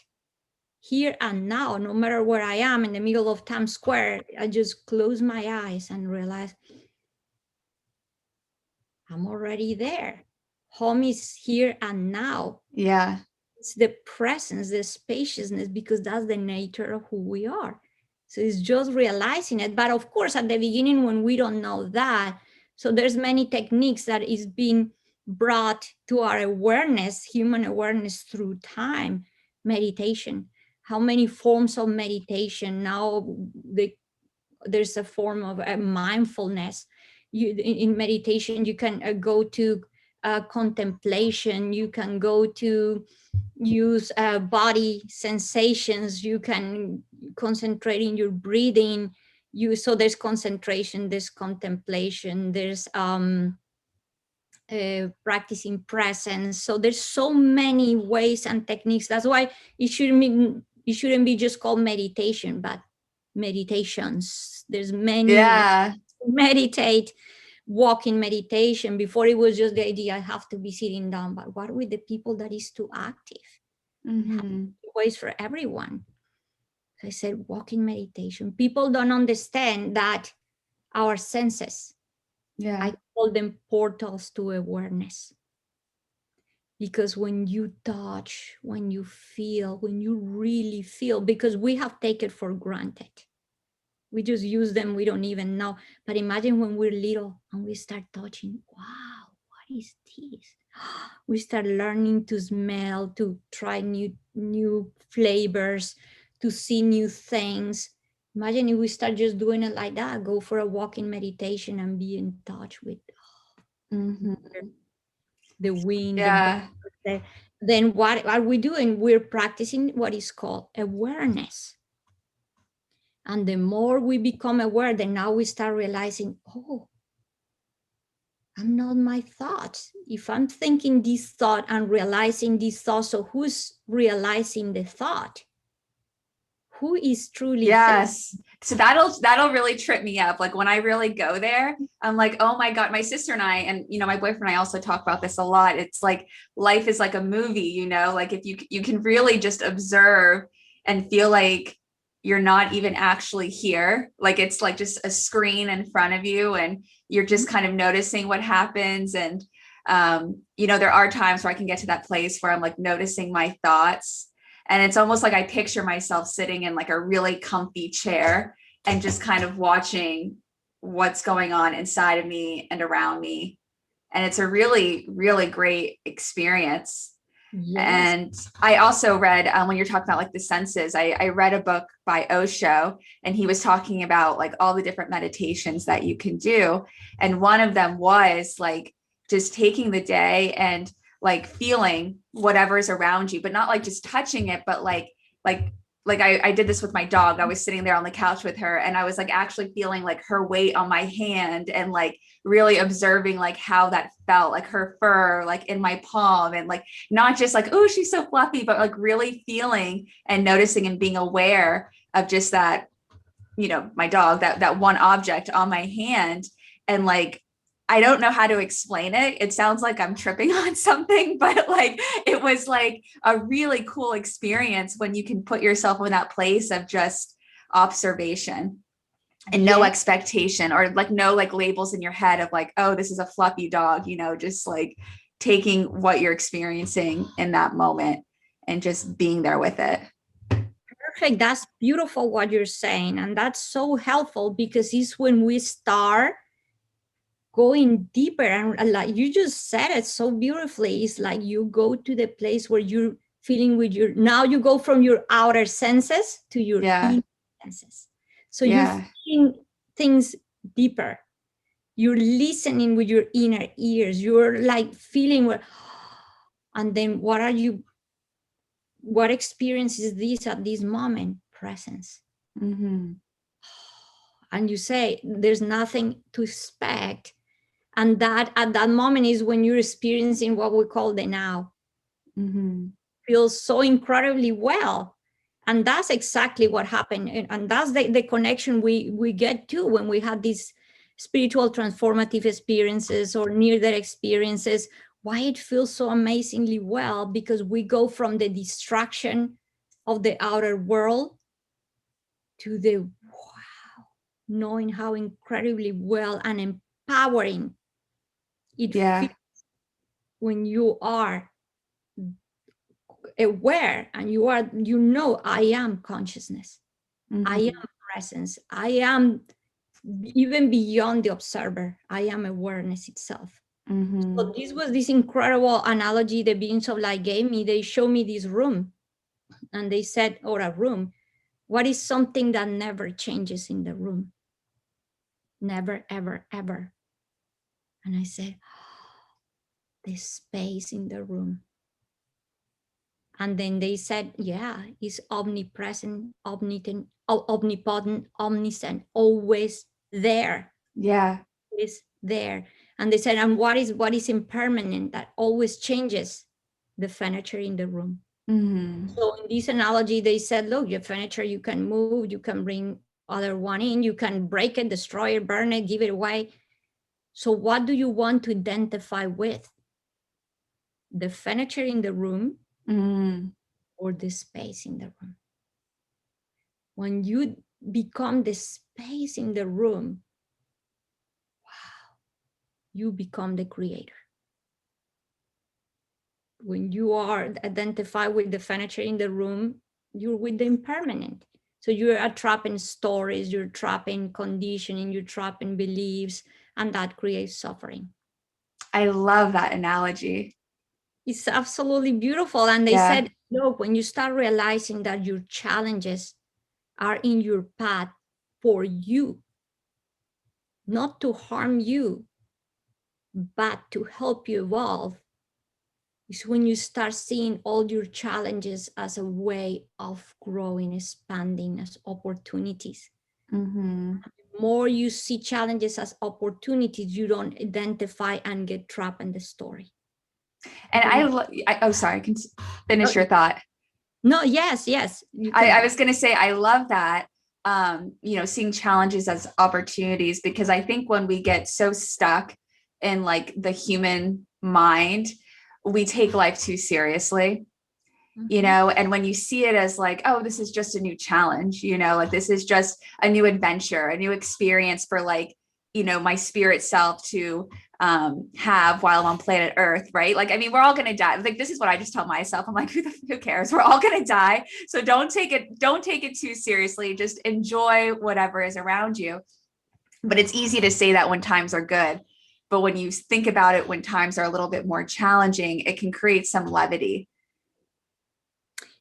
here and now, no matter where I am in the middle of Times Square. I just close my eyes and realize I'm already there. Home is here and now. Yeah. It's the presence, the spaciousness, because that's the nature of who we are. So it's just realizing it. But of course, at the beginning, when we don't know that, so there's many techniques that is being brought to our awareness, human awareness through time, meditation. How many forms of meditation now? There's a form of mindfulness. In meditation, you can go to contemplation. You can go to use body sensations. You can concentrate in your breathing. So there's concentration, there's contemplation, there's practicing presence. So there's so many ways and techniques. That's why it shouldn't be just called meditation, but meditations. There's many Yeah. meditate, walk in meditation. Before it was just the idea I have to be sitting down, but what with the people that is too active? Mm-hmm. Ways for everyone. So I said walk in meditation. People don't understand that our senses, Yeah. I call them portals to awareness. Because when you touch, when you feel, when you really feel, because we have taken for granted. We just use them, we don't even know. But imagine when we're little and we start touching, wow, what is this? We start learning to smell, to try new flavors, to see new things. Imagine if we start just doing it like that, go for a walk in meditation and be in touch with Mm-hmm. the wind, the Yeah. birds. Then what are we doing? We're practicing what is called awareness. And the more we become aware, then now we start realizing, oh, I'm not my thoughts. If I'm thinking this thought and realizing this thought, so who's realizing the thought? Who is truly thinking? Yes. So that'll really trip me up. Like when I really go there, I'm like, oh my God, my sister and I, and my boyfriend and I also talk about this a lot. It's like life is like a movie, like if you can really just observe and feel like you're not even actually here. Like it's like just a screen in front of you and you're just kind of noticing what happens. And there are times where I can get to that place where I'm like noticing my thoughts. And it's almost like I picture myself sitting in like a really comfy chair and just kind of watching what's going on inside of me and around me. And it's a really, really great experience. Yes. And I also read, when you're talking about like the senses, I read a book by Osho, and he was talking about like all the different meditations that you can do. And one of them was like just taking the day and like feeling whatever's around you, but not like just touching it, but like I did this with my dog. I was sitting there on the couch with her and I was like actually feeling like her weight on my hand and like really observing like how that felt, like her fur like in my palm, and like not just like, oh, she's so fluffy, but like really feeling and noticing and being aware of just that, my dog, that one object on my hand. And like I don't know how to explain it. It sounds like I'm tripping on something, but like it was like a really cool experience when you can put yourself in that place of just observation and no expectation, or like no like labels in your head of like, oh, this is a fluffy dog, just like taking what you're experiencing in that moment and just being there with it. Perfect. That's beautiful what you're saying. And that's so helpful because it's when we start going deeper, and like you just said it so beautifully, it's like you go to the place where you're feeling with now you go from your outer senses to your inner senses. So you're feeling things deeper. You're listening with your inner ears. You're like feeling and then what experience is this at this moment? Presence. Mm-hmm. And you say there's nothing to expect. And that at that moment is when you're experiencing what we call the now. Mm-hmm. Feels so incredibly well. And that's exactly what happened. And that's the connection we get to when we have these spiritual transformative experiences or near-death experiences. Why it feels so amazingly well, because we go from the distraction of the outer world to the wow, knowing how incredibly well and empowering it feels when you are aware and I am consciousness. Mm-hmm. I am presence. I am even beyond the observer. I am awareness itself. So this was this incredible analogy the beings of light gave me. They showed me this room and they said, or a room, what is something that never changes in the room? Never, ever, ever. And I said, the space in the room. And then they said, yeah, it's omnipresent, omnipotent, omniscient, always there. Yeah. Is there. And they said, and what is impermanent that always changes? The furniture in the room. So in this analogy, they said, look, your furniture, you can move, you can bring other one in, you can break it, destroy it, burn it, give it away. So what do you want to identify with? The furniture in the room or the space in the room? When you become the space in the room, wow, you become the creator. When you are identified with the furniture in the room, you're with the impermanent. So you're trapped in stories, you're trapped in conditioning, you're trapped in beliefs, and that creates suffering. I love that analogy. It's absolutely beautiful. And they said, look, when you start realizing that your challenges are in your path for you, not to harm you, but to help you evolve, is when you start seeing all your challenges as a way of growing, expanding, as opportunities. The more you see challenges as opportunities, you don't identify and get trapped in the story. And oh, sorry, can finish your thought. No, yes. I was going to say, I love that, seeing challenges as opportunities, because I think when we get so stuck in like the human mind, we take life too seriously, and when you see it as like, oh, this is just a new challenge, like this is just a new adventure, a new experience for like, my spirit self to have while I'm on planet Earth, right? Like, I mean, we're all gonna die. Like, this is what I just tell myself. I'm like, who cares? We're all gonna die. So don't take it too seriously. Just enjoy whatever is around you. But it's easy to say that when times are good. But when you think about it, when times are a little bit more challenging, it can create some levity.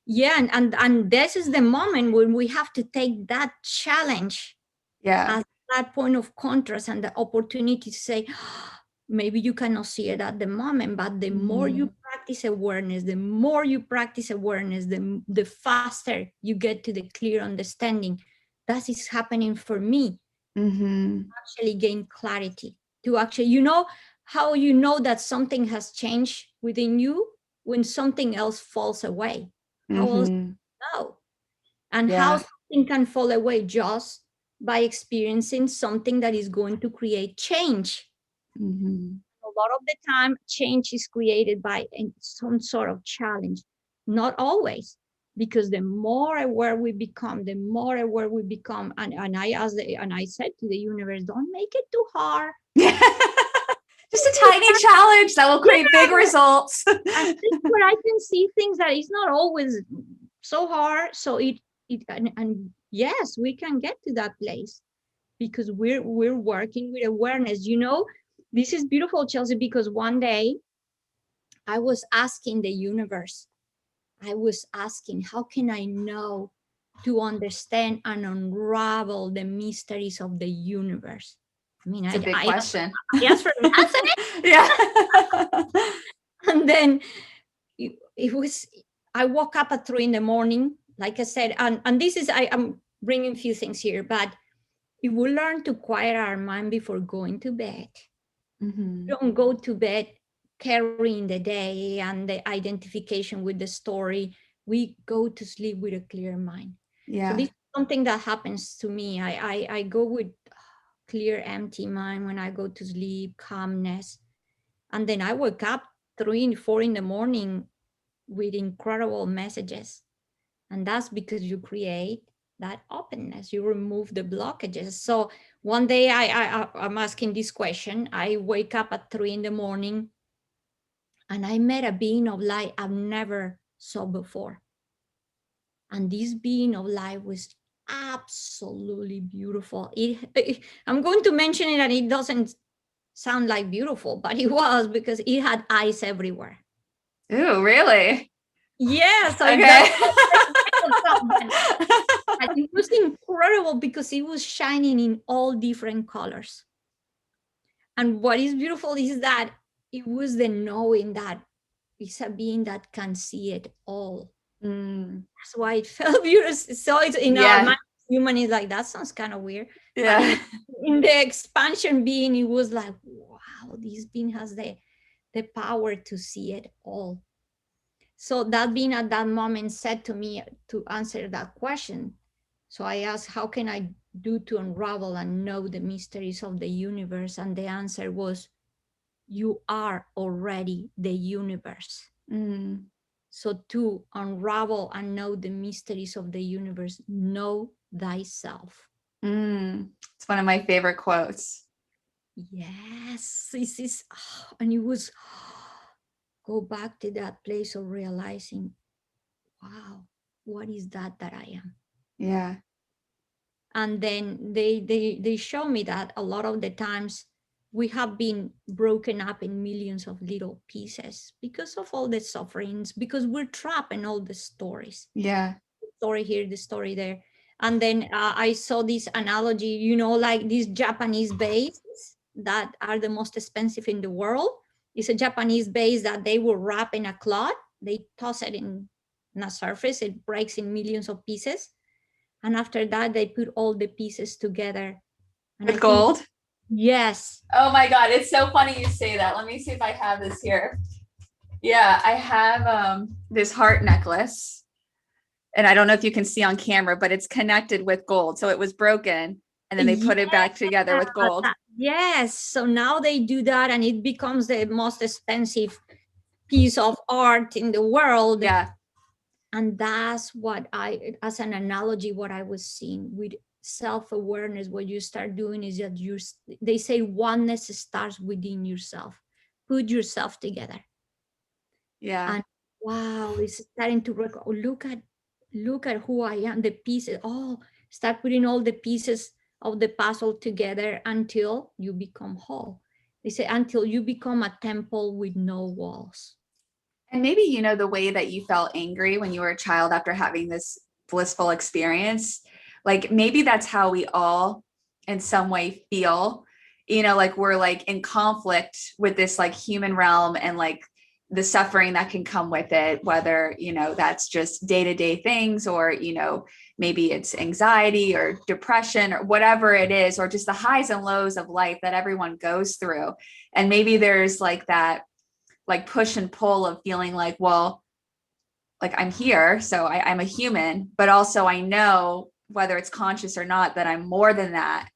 Yeah, and this is the moment when we have to take that challenge as that point of contrast and the opportunity to say, maybe you cannot see it at the moment, but the more you practice awareness, the faster you get to the clear understanding. That is happening for me. Actually gain clarity to actually, how you know that something has changed within you when something else falls away. How else do you know? And how something can fall away just by experiencing something that is going to create change. A lot of the time, change is created by some sort of challenge. Not always, because the more aware we become, and I said to the universe, don't make it too hard. Just a tiny challenge that will create big results. And this where I can see things that it's not always so hard. So and yes, we can get to that place because we're working with awareness. This is beautiful, Chelsea, because one day I was asking the universe, how can I know to understand and unravel the mysteries of the universe? I mean, it's a big question. Yes, for answer it. Yeah. And then I woke up at 3 a.m, like I said, and this is, I'm bringing a few things here, but if we learn to quiet our mind before going to bed, don't go to bed carrying the day and the identification with the story. We go to sleep with a clear mind. Yeah. So this is something that happens to me. I go with clear, empty mind when I go to sleep, calmness. And then I wake up 3, 4 in the morning with incredible messages. And that's because you create that openness, you remove the blockages. So one day I'm asking this question. I wake up at 3 in the morning and I met a being of light I've never saw before. And this being of light was absolutely beautiful. I'm going to mention it and it doesn't sound like beautiful, but it was because it had eyes everywhere. Ooh, really? Yeah, so Okay. and it was incredible because it was shining in all different colors. And what is beautiful is that it was the knowing that it's a being that can see it all. That's why it felt beautiful. So it's in our Yeah. mind, human is like, that sounds kind of weird. But Yeah. in the expansion being, it was like, wow, this being has the power to see it all. So that being at that moment said to me to answer that question. So I asked, how can I do to unravel and know the mysteries of the universe? And the answer was, you are already the universe. So to unravel and know the mysteries of the universe, know thyself. It's one of my favorite quotes. Yes, this is, and it was go back to that place of realizing, wow, what is that I am? Yeah. And then they show me that a lot of the times we have been broken up in millions of little pieces because of all the sufferings, because we're trapped in all the stories. Yeah. The story here, the story there. And then I saw this analogy, like these Japanese bases that are the most expensive in the world. It's a Japanese base that they will wrap in a cloth. They toss it in a surface. It breaks in millions of pieces. And after that, they put all the pieces together. And With gold? Yes. Oh my God. It's so funny you say that. Let me see if I have this here. Yeah, I have this heart necklace. And I don't know if you can see on camera, but it's connected with gold. So it was broken and then they put it back together with gold. Yes. So now they do that and it becomes the most expensive piece of art in the world. Yeah. And that's what as an analogy, what I was seeing with self-awareness, what you start doing is that they say oneness starts within yourself. Put yourself together. Yeah. And wow, it's starting to look at who I am, the pieces. Oh, start putting all the pieces of the puzzle together until you become whole. They say until you become a temple with no walls. And maybe, the way that you felt angry when you were a child after having this blissful experience, like maybe that's how we all in some way feel, like we're like in conflict with this like human realm and like the suffering that can come with it, whether, that's just day-to-day things or, maybe it's anxiety or depression or whatever it is, or just the highs and lows of life that everyone goes through. And maybe there's like that like push and pull of feeling like, well, like I'm here, so I'm a human, but also I know whether it's conscious or not that I'm more than that.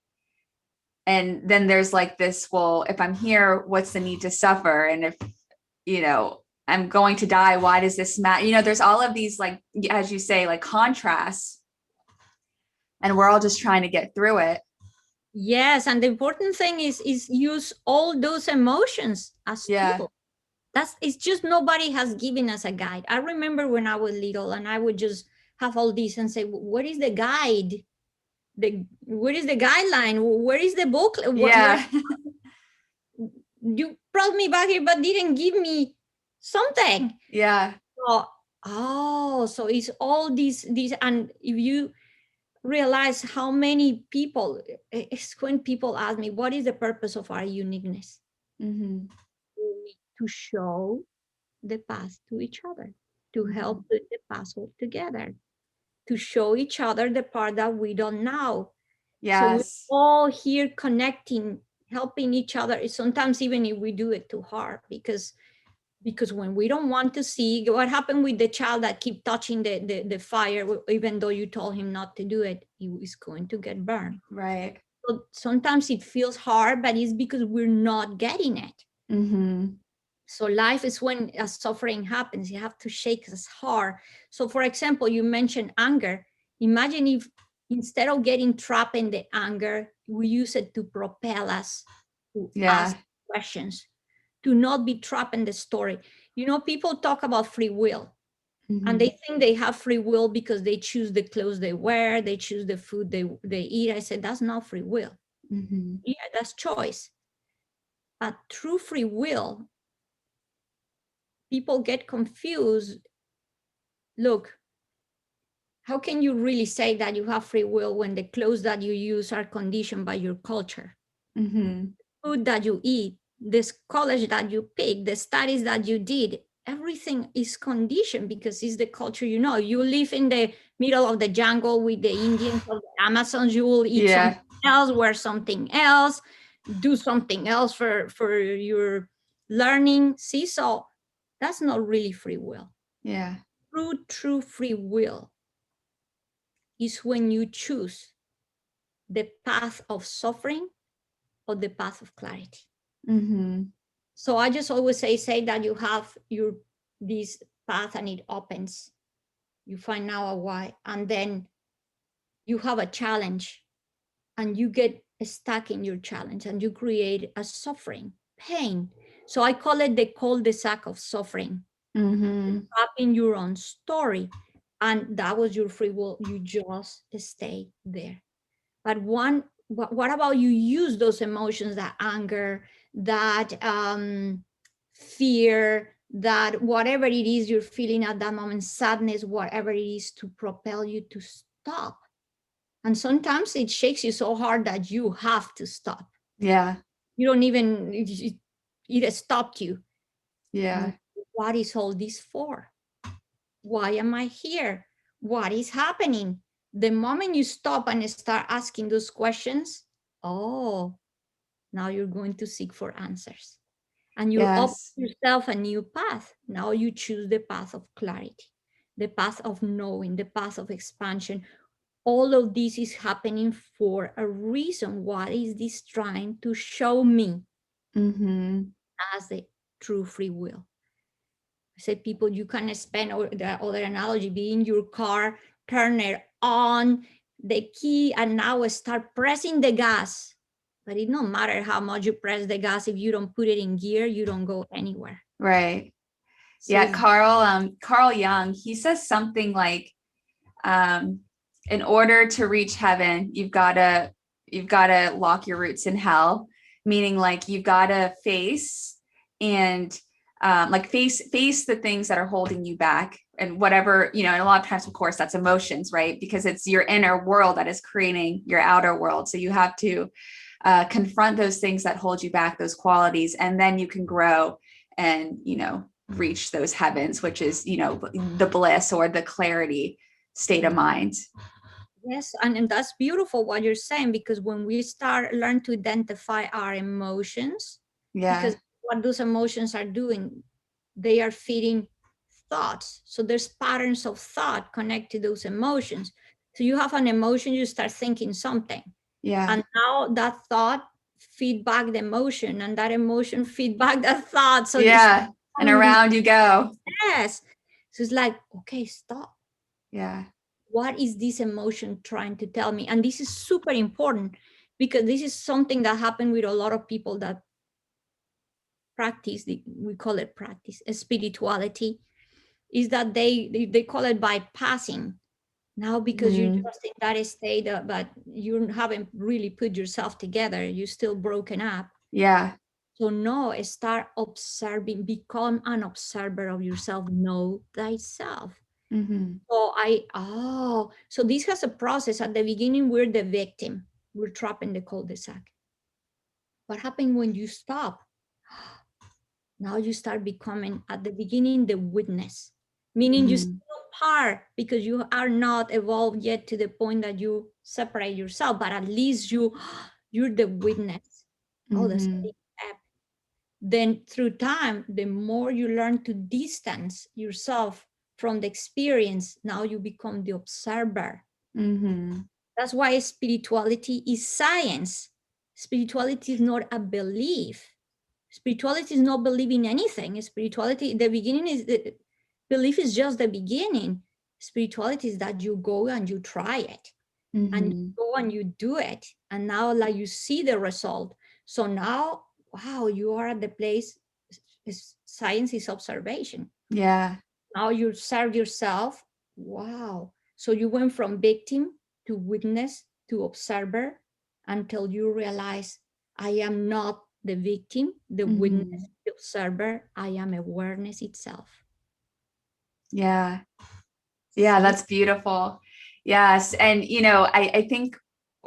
And then there's like this, well, if I'm here, what's the need to suffer? And if, I'm going to die, why does this matter? There's all of these, like, as you say, like contrasts, and we're all just trying to get through it. Yes, and the important thing is use all those emotions as tools. It's just nobody has given us a guide. I remember when I was little and I would just have all these and say, what is the guide? What is the guideline? Where is the book? You brought me back here, but didn't give me something. Yeah. So it's all these, and if you realize how many people, it's when people ask me, what is the purpose of our uniqueness? To show the path to each other, to help put the puzzle together, to show each other the part that we don't know. Yes. So we're all here connecting, helping each other. Sometimes even if we do it too hard, because when we don't want to see what happened with the child that keep touching the fire, even though you told him not to do it, he is going to get burned. Right. So sometimes it feels hard, but it's because we're not getting it. So life is when a suffering happens, you have to shake us hard. So for example, you mentioned anger. Imagine if instead of getting trapped in the anger, we use it to propel us to ask questions, to not be trapped in the story. People talk about free will. And they think they have free will because they choose the clothes they wear, they choose the food they eat. I said, that's not free will. Yeah, that's choice. But true free will, people get confused. Look, how can you really say that you have free will when the clothes that you use are conditioned by your culture? Mm-hmm. Food that you eat, this college that you pick, the studies that you did, everything is conditioned because it's the culture. You live in the middle of the jungle with the Indians of the Amazons, you will eat Yeah. something else, wear something else, do something else for your learning. See, so that's not really free will. Yeah. True free will is when you choose the path of suffering or the path of clarity. Mm-hmm. So I just always say that you have this path and it opens. You find out why, and then you have a challenge, and you get stuck in your challenge, and you create a suffering, pain. So I call it the cul-de-sac of suffering. Mm-hmm. Up in your own story, and that was your free will. You just stay there. But what about you use those emotions, that anger, that fear, that whatever it is you're feeling at that moment, sadness, whatever it is, to propel you to stop. And sometimes it shakes you so hard that you have to stop. Yeah. You don't even, it stopped you. Yeah. And what is all this for? Why am I here? What is happening? The moment you stop and start asking those questions, oh, now you're going to seek for answers. And you open Yes. yourself a new path. Now you choose the path of clarity, the path of knowing, the path of expansion. All of this is happening for a reason. What is this trying to show me Mm-hmm. as the true free will? I said, people, you can spend, or the other analogy, be in your car, turn it on, the key, and now start pressing the gas. But it don't matter how much you press the gas, if you don't put it in gear, you don't go anywhere. Right. So Yeah. Carl Jung, he says something like, in order to reach heaven, you've gotta lock your roots in hell, meaning like you've gotta face and like face the things that are holding you back, and whatever, and a lot of times, of course, that's emotions, right? Because it's your inner world that is creating your outer world. So you have to confront those things that hold you back, those qualities, and then you can grow and reach those heavens, which is the bliss or the clarity state of mind. yes, and that's beautiful what you're saying, because when we learn to identify our emotions, Yeah. because what those emotions are doing, they are feeding thoughts. So there's patterns of thought connected to those emotions. So you have an emotion, you start thinking something, Yeah. and now that thought feedback the emotion, and that emotion feedback that thought. So it's Yeah. And around you go. yes. So it's like, okay, stop. Yeah. What is this emotion trying to tell me? And this is super important, because this is something that happened with a lot of people that practice, we call it practice, spirituality, is that they call it bypassing. Now, because you're just in that state, but you haven't really put yourself together, you're still broken up. Yeah. So no, start observing, become an observer of yourself, know thyself. Mm-hmm. So this has a process. At the beginning, we're the victim. We're trapped in the cul-de-sac. What happened when you stop? Now you start becoming, at the beginning, the witness, meaning you Mm-hmm. still part, because you are not evolved yet to the point that you separate yourself, but at least you're the witness. Oh, that's a Mm-hmm. big step. Then through time, the more you learn to distance yourself from the experience, now you become the observer. Mm-hmm. That's why spirituality is science. Spirituality is not a belief. Spirituality is not believing anything. Spirituality, the beginning is the belief is just the beginning. Spirituality is that you go and you try it, and you Mm-hmm. go and you do it, and now like you see the result. So now, wow, you are at the place. Science is observation. Yeah. Now you serve yourself. Wow. So you went from victim to witness to observer, until you realize, I am not the victim, the witness, Mhm. the observer. I am awareness itself. Yeah. Yeah, See? that's beautiful. Yes. And, I think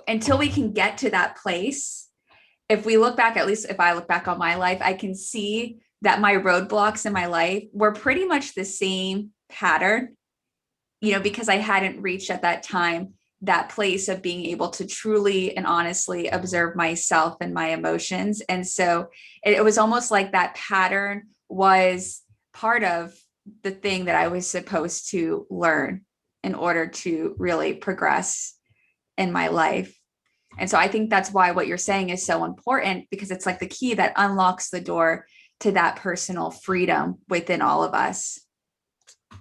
until we can get to that place, if we look back, at least if I look back on my life, I can see that my roadblocks in my life were pretty much the same pattern, because I hadn't reached at that time that place of being able to truly and honestly observe myself and my emotions. And so it was almost like that pattern was part of the thing that I was supposed to learn in order to really progress in my life. And so I think that's why what you're saying is so important, because it's like the key that unlocks the door to that personal freedom within all of us.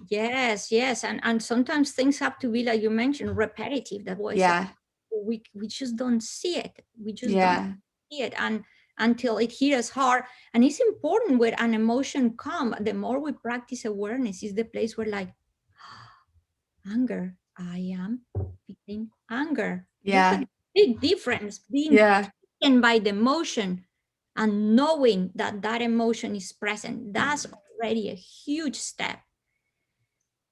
Yes, yes. And sometimes things have to be, like you mentioned, repetitive. That was Yeah. we just don't see it. We just don't Yeah. see it. And until it hit us hard. And it's important when an emotion come, the more we practice awareness is the place where, like, anger, I am feeling anger. Look at Yeah. the big difference being Yeah. taken by the emotion and knowing that that emotion is present. That's already a huge step.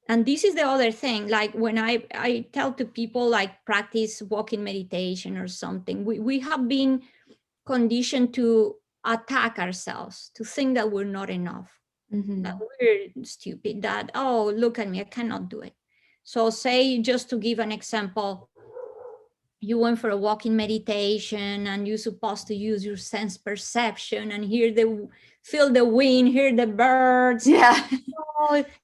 And this is the other thing, like when I tell to people, like, practice walking meditation or something, we have been conditioned to attack ourselves, to think that we're not enough, that Mm-hmm. we're stupid, that, oh, look at me, I cannot do it. So say, just to give an example, you went for a walking meditation and you're supposed to use your sense perception and feel the wind, hear the birds, Yeah.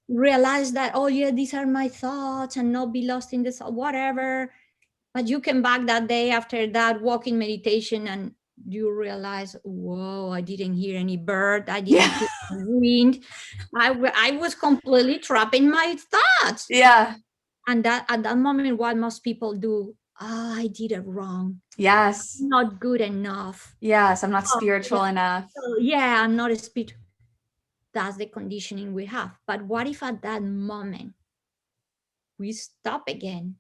realize that, oh yeah, these are my thoughts, and not be lost in this, whatever. But you came back that day after that walking meditation and you realize, whoa, I didn't hear any bird, I didn't Yeah. feel the wind. I was completely trapped in my thoughts. Yeah. And that at that moment, what most people do, I did it wrong, Yes. not good enough. Yes. I'm not Oh, yeah. spiritual enough. So, yeah, I'm not a spiritual. That's the conditioning we have. But what if at that moment we stop again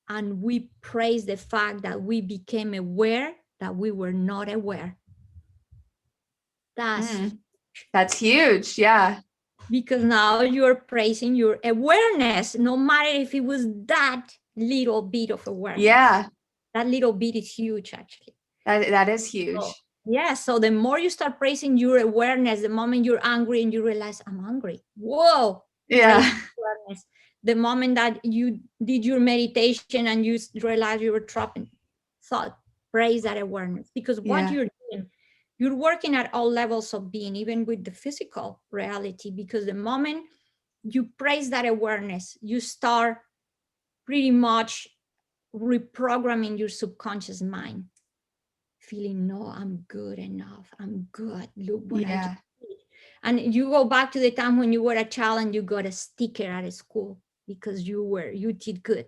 and we praise the fact that we became aware that we were not aware? That's Mm, that's huge. Yeah. because now you're praising your awareness, no matter if it was that little bit of awareness. Yeah. That little bit is huge, actually. That is So, huge. yeah, so the more you start praising your awareness, the moment you're angry and you realize, I'm hungry, whoa, praise Yeah. awareness. The moment that you did your meditation and you realize you were trapped in thought, praise that awareness. Because what Yeah. you're doing, you're working at all levels of being, even with the physical reality. Because the moment you praise that awareness, you start pretty much reprogramming your subconscious mind, feeling, no, I'm good enough, I'm good, look what I just Yeah. did. And you go back to the time when you were a child and you got a sticker at a school because you did good,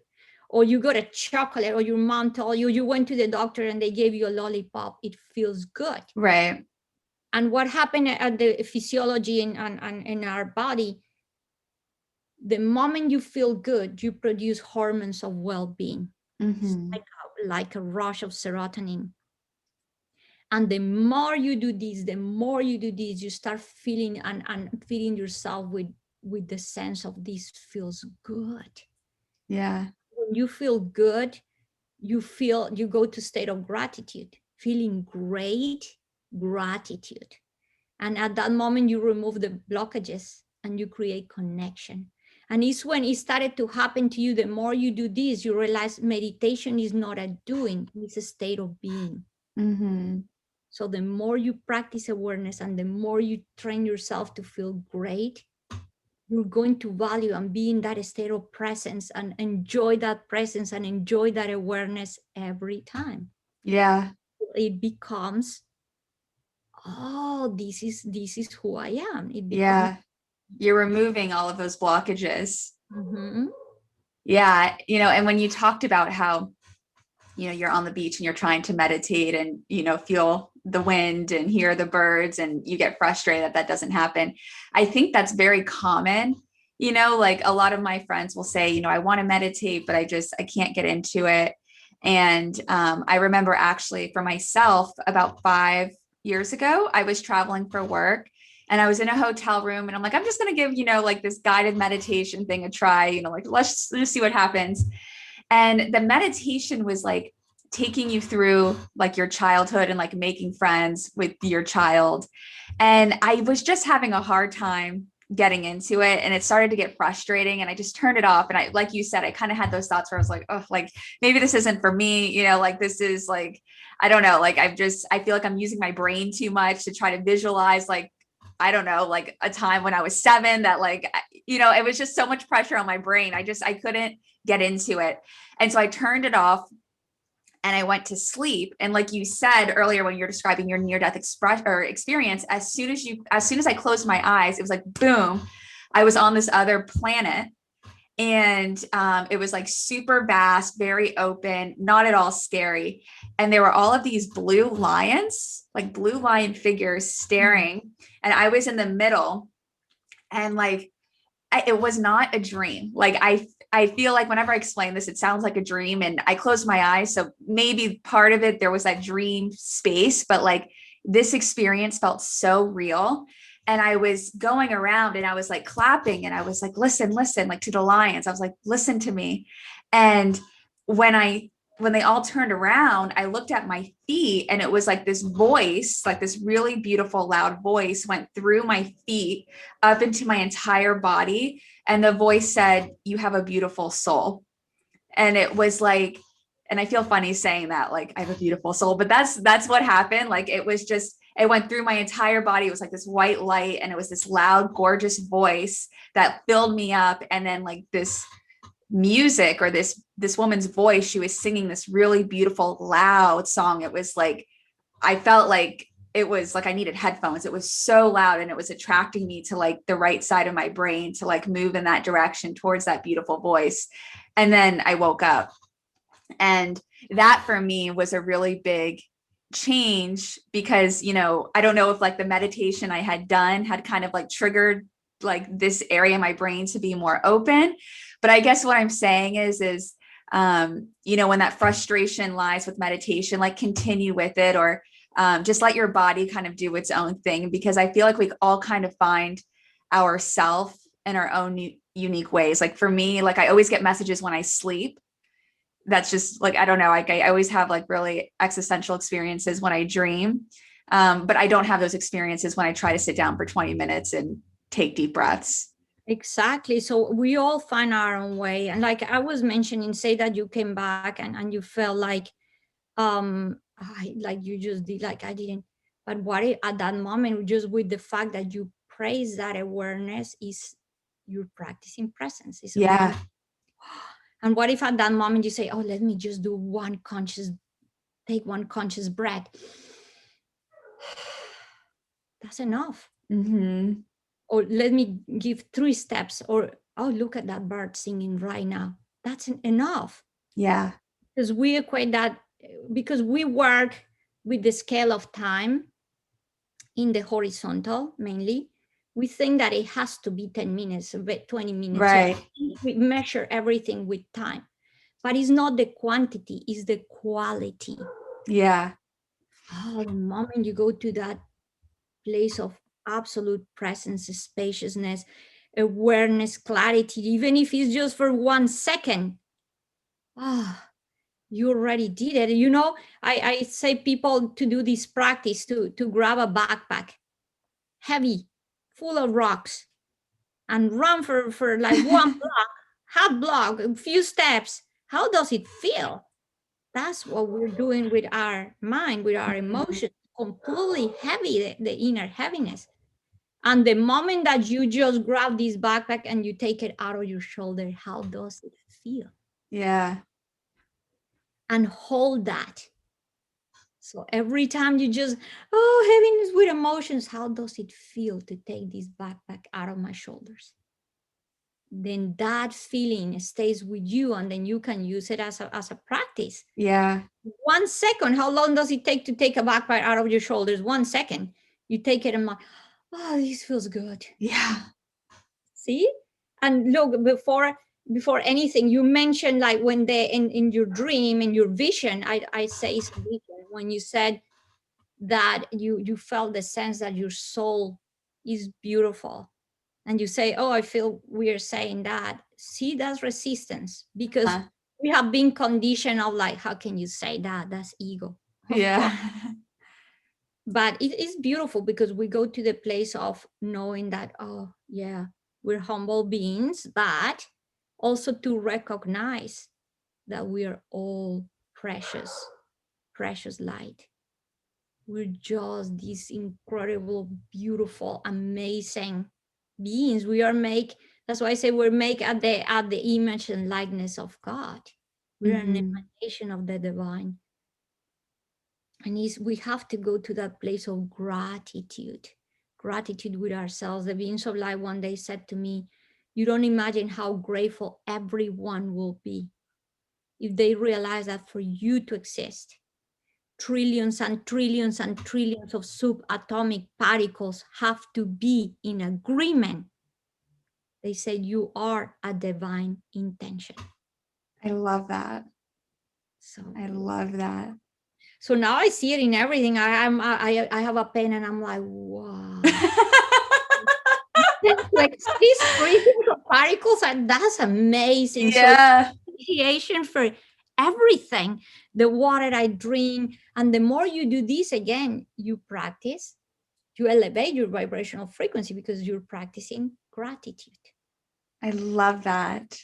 or you got a chocolate, or your mom told you, you went to the doctor and they gave you a lollipop, it feels good. Right. And what happened at the physiology in our body, the moment you feel good, you produce hormones of well-being. It's Mm-hmm. like a rush of serotonin. And the more you do this, you start feeling and feeding yourself with the sense of this feels good. Yeah. When you feel good, you go to state of gratitude, feeling great, gratitude. And at that moment, you remove the blockages and you create connection. And it's when it started to happen to you, the more you do this, you realize meditation is not a doing, it's a state of being. Mm-hmm. So the more you practice awareness and the more you train yourself to feel great, you're going to value and be in that state of presence and enjoy that presence and enjoy that awareness every time. Yeah. It becomes, oh, this is who I am. It becomes. Yeah. You're removing all of those blockages. Mhm. Yeah. And when you talked about how, you're on the beach and you're trying to meditate and, feel the wind and hear the birds and you get frustrated that doesn't happen. I think that's very common. Like a lot of my friends will say, I want to meditate, but I can't get into it. And I remember actually for myself about years ago. I was traveling for work and I was in a hotel room and I'm like, I'm just going to give, like this guided meditation thing a try, like let's just see what happens. And the meditation was like taking you through like your childhood and like making friends with your child. And I was just having a hard time getting into it and it started to get frustrating and I just turned it off. And I, like you said, I kind of had those thoughts where I was like, oh, like maybe this isn't for me, like this is like, I don't know, like I feel like I'm using my brain too much to try to visualize like, I don't know, like a time when I was 7 that like, it was just so much pressure on my brain. I couldn't get into it. And so I turned it off and I went to sleep. And like you said earlier, when you're describing your near-death experience, as soon as I closed my eyes, it was like, boom, I was on this other planet. And it was like super vast, very open, not at all scary. And there were all of these blue lions, like blue lion figures staring. And I was in the middle. And like, it was not a dream. Like I feel like whenever I explain this, it sounds like a dream and I closed my eyes. So maybe part of it, there was that dream space, but like this experience felt so real. And I was going around and I was like clapping and I was like, listen, like to the lions. I was like, listen to me. And when they all turned around, I looked at my feet and it was like this voice, like this really beautiful, loud voice went through my feet up into my entire body. And the voice said, you have a beautiful soul. And it was like, and I feel funny saying that, like I have a beautiful soul, but that's what happened. Like it was just, it went through my entire body. It was like this white light and it was this loud, gorgeous voice that filled me up. And then like this music or this woman's voice, she was singing this really beautiful, loud song. It was like, I felt like it was like I needed headphones. It was so loud and it was attracting me to like the right side of my brain to like move in that direction towards that beautiful voice. And then I woke up. And that for me was a really big change because, I don't know if like the meditation I had done had kind of like triggered like this area of my brain to be more open. But I guess what I'm saying is, when that frustration lies with meditation, like continue with it or just let your body kind of do its own thing, because I feel like we all kind of find ourself in our own unique ways. Like for me, like I always get messages when I sleep. That's just like, I don't know, like I always have like really existential experiences when I dream. But I don't have those experiences when I try to sit down for 20 minutes and take deep breaths. Exactly. So we all find our own way. And like I was mentioning, say that you came back and you felt like, like you just did, like I didn't. But what if at that moment, just with the fact that you praise that awareness, is you're practicing presence. Yeah. And what if at that moment you say, oh, let me just do take one conscious breath. That's enough. Mm-hmm. Or let me give 3 steps, or, oh, look at that bird singing right now. That's enough. Yeah. Because we equate that, because we work with the scale of time in the horizontal mainly. We think that it has to be 10 minutes, 20 minutes. Right. We measure everything with time, but it's not the quantity, it's the quality. Yeah. Oh, the moment you go to that place of absolute presence, spaciousness, awareness, clarity, even if it's just for 1 second, you already did it. I say people to do this practice, to grab a backpack, heavy, full of rocks, and run for like 1 block, half block, a few steps. How does it feel? That's what we're doing with our mind, with our emotions, completely heavy, the inner heaviness. And the moment that you just grab this backpack and you take it out of your shoulder, how does it feel? Yeah. And hold that. So every time you just, heaviness with emotions, how does it feel to take this backpack out of my shoulders? Then that feeling stays with you, and then you can use it as a practice. Yeah. 1 second, how long does it take to take a backpack out of your shoulders? 1 second. You take it and like, oh, this feels good. Yeah. See? And look, before anything, you mentioned like when in your dream, in your vision, I say vision, when you said that you felt the sense that your soul is beautiful, and you say, oh, I feel weird saying that. See, that's resistance, because Uh, we have been conditioned of like, how can you say that? That's ego. Of course. yeah. But it is beautiful because we go to the place of knowing that, oh, yeah, we're humble beings, but also to recognize that we are all precious, precious light. We're just these incredible, beautiful, amazing beings. We are make, that's why I say we're make at the image and likeness of God. We're an Mhm. emanation of the divine. And we have to go to that place of gratitude, gratitude with ourselves. The beings of light one day said to me, you don't imagine how grateful everyone will be if they realize that for you to exist, trillions and trillions and trillions of subatomic particles have to be in agreement. They said you are a divine intention. I love that. So I beautiful. love that. So now I see it in everything. I have a pen and I'm like, wow. To exist trillions of particles, and that's amazing. So Yeah. appreciation for everything, the water I drink, and the more you do this, again, you practice, you elevate your vibrational frequency because you're practicing gratitude. I love that.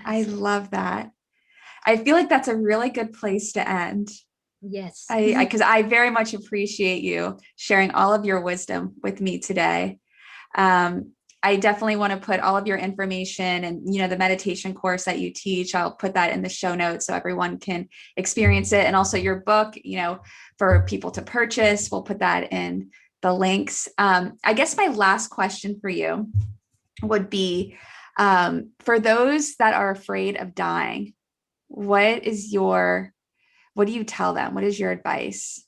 I Yes, love that. I feel like that's a really good place to end. yes. Because I very much appreciate you sharing all of your wisdom with me today. Um, I definitely want to put all of your information and, the meditation course that you teach. I'll put that in the show notes so everyone can experience it. And also your book, for people to purchase, we'll put that in the links. I guess my last question for you would be, for those that are afraid of dying, what do you tell them? What is your advice?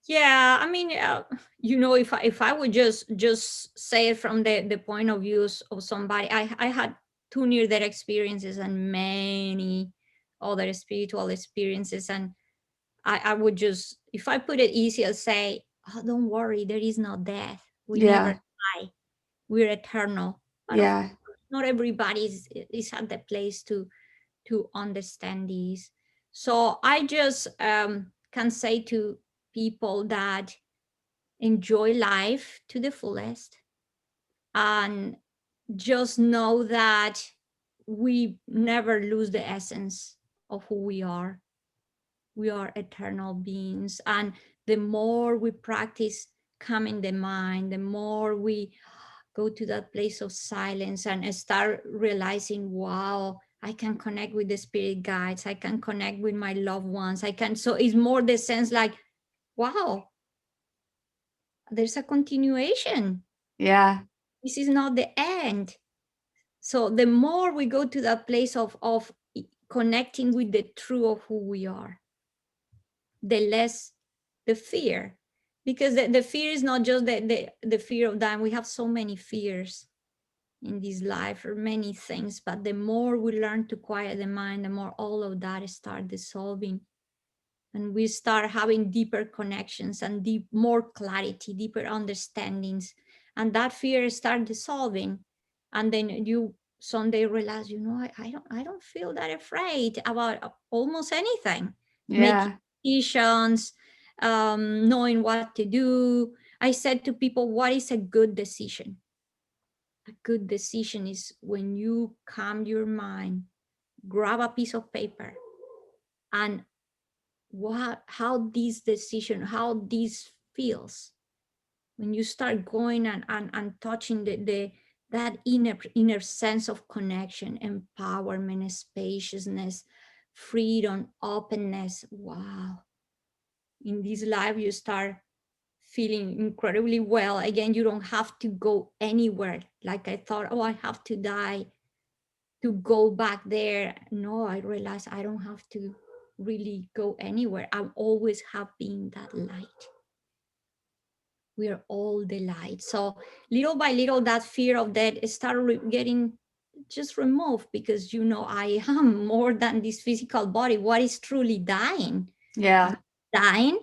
Yeah, I mean, if I would just say it from the point of view of somebody, I had two near death experiences and many other spiritual experiences, and I would just, if I put it easy, I'll say, oh, don't worry, there is no death. We never Yeah. die. We're eternal. But of Yeah. course, not everybody is at the place to understand these. So I just can say to people that enjoy life to the fullest, and just know that we never lose the essence of who we are. We are eternal beings. And the more we practice calming the mind, the more we go to that place of silence and start realizing, wow, I can connect with the spirit guides. I can connect with my loved ones. So it's more the sense like, wow, there's a continuation. Yeah. This is not the end. So the more we go to that place of connecting with the truth of who we are, the less the fear. Because the fear is not just the fear of dying. We have so many fears in this life, or many things, but the more we learn to quiet the mind, the more all of that start dissolving, and we start having deeper connections and more clarity, deeper understandings, and that fear start dissolving. And then you someday realize, I don't feel that afraid about almost anything. Making Yeah. decisions, knowing what to do. I said to people, what is a good decision? A good decision is when you calm your mind, grab a piece of paper, and how this feels when you start going and touching that inner sense of connection, empowerment, spaciousness, freedom, openness. Wow. In this life, you start feeling incredibly well. Again, you don't have to go anywhere. Like I thought, oh, I have to die to go back there. No, I realized I don't have to really go anywhere. I'm always have been that light. We are all the light. So little by little, that fear of death started getting just removed, because I am more than this physical body. What is truly dying? Yeah. Dying,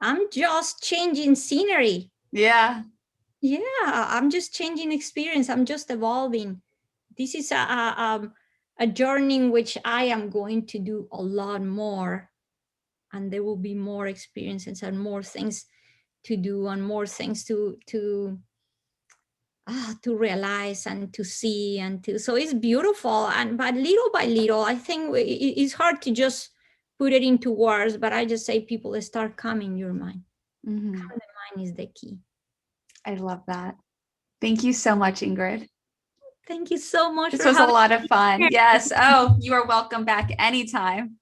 I'm just changing scenery. Yeah. Yeah, I'm just changing experience. I'm just evolving. This is a journey in which I am going to do a lot more, and there will be more experiences and more things to do and more things to realize and to see and to, so it's beautiful. And but little by little, I think it's hard to just put it into words, but I just say people start coming your mind. Mhm. Calm the mind is the key. I love that. Thank you so much, Ingrid. Thank you so much This for was a having lot of me fun. here. Yes. Oh, you are welcome back anytime.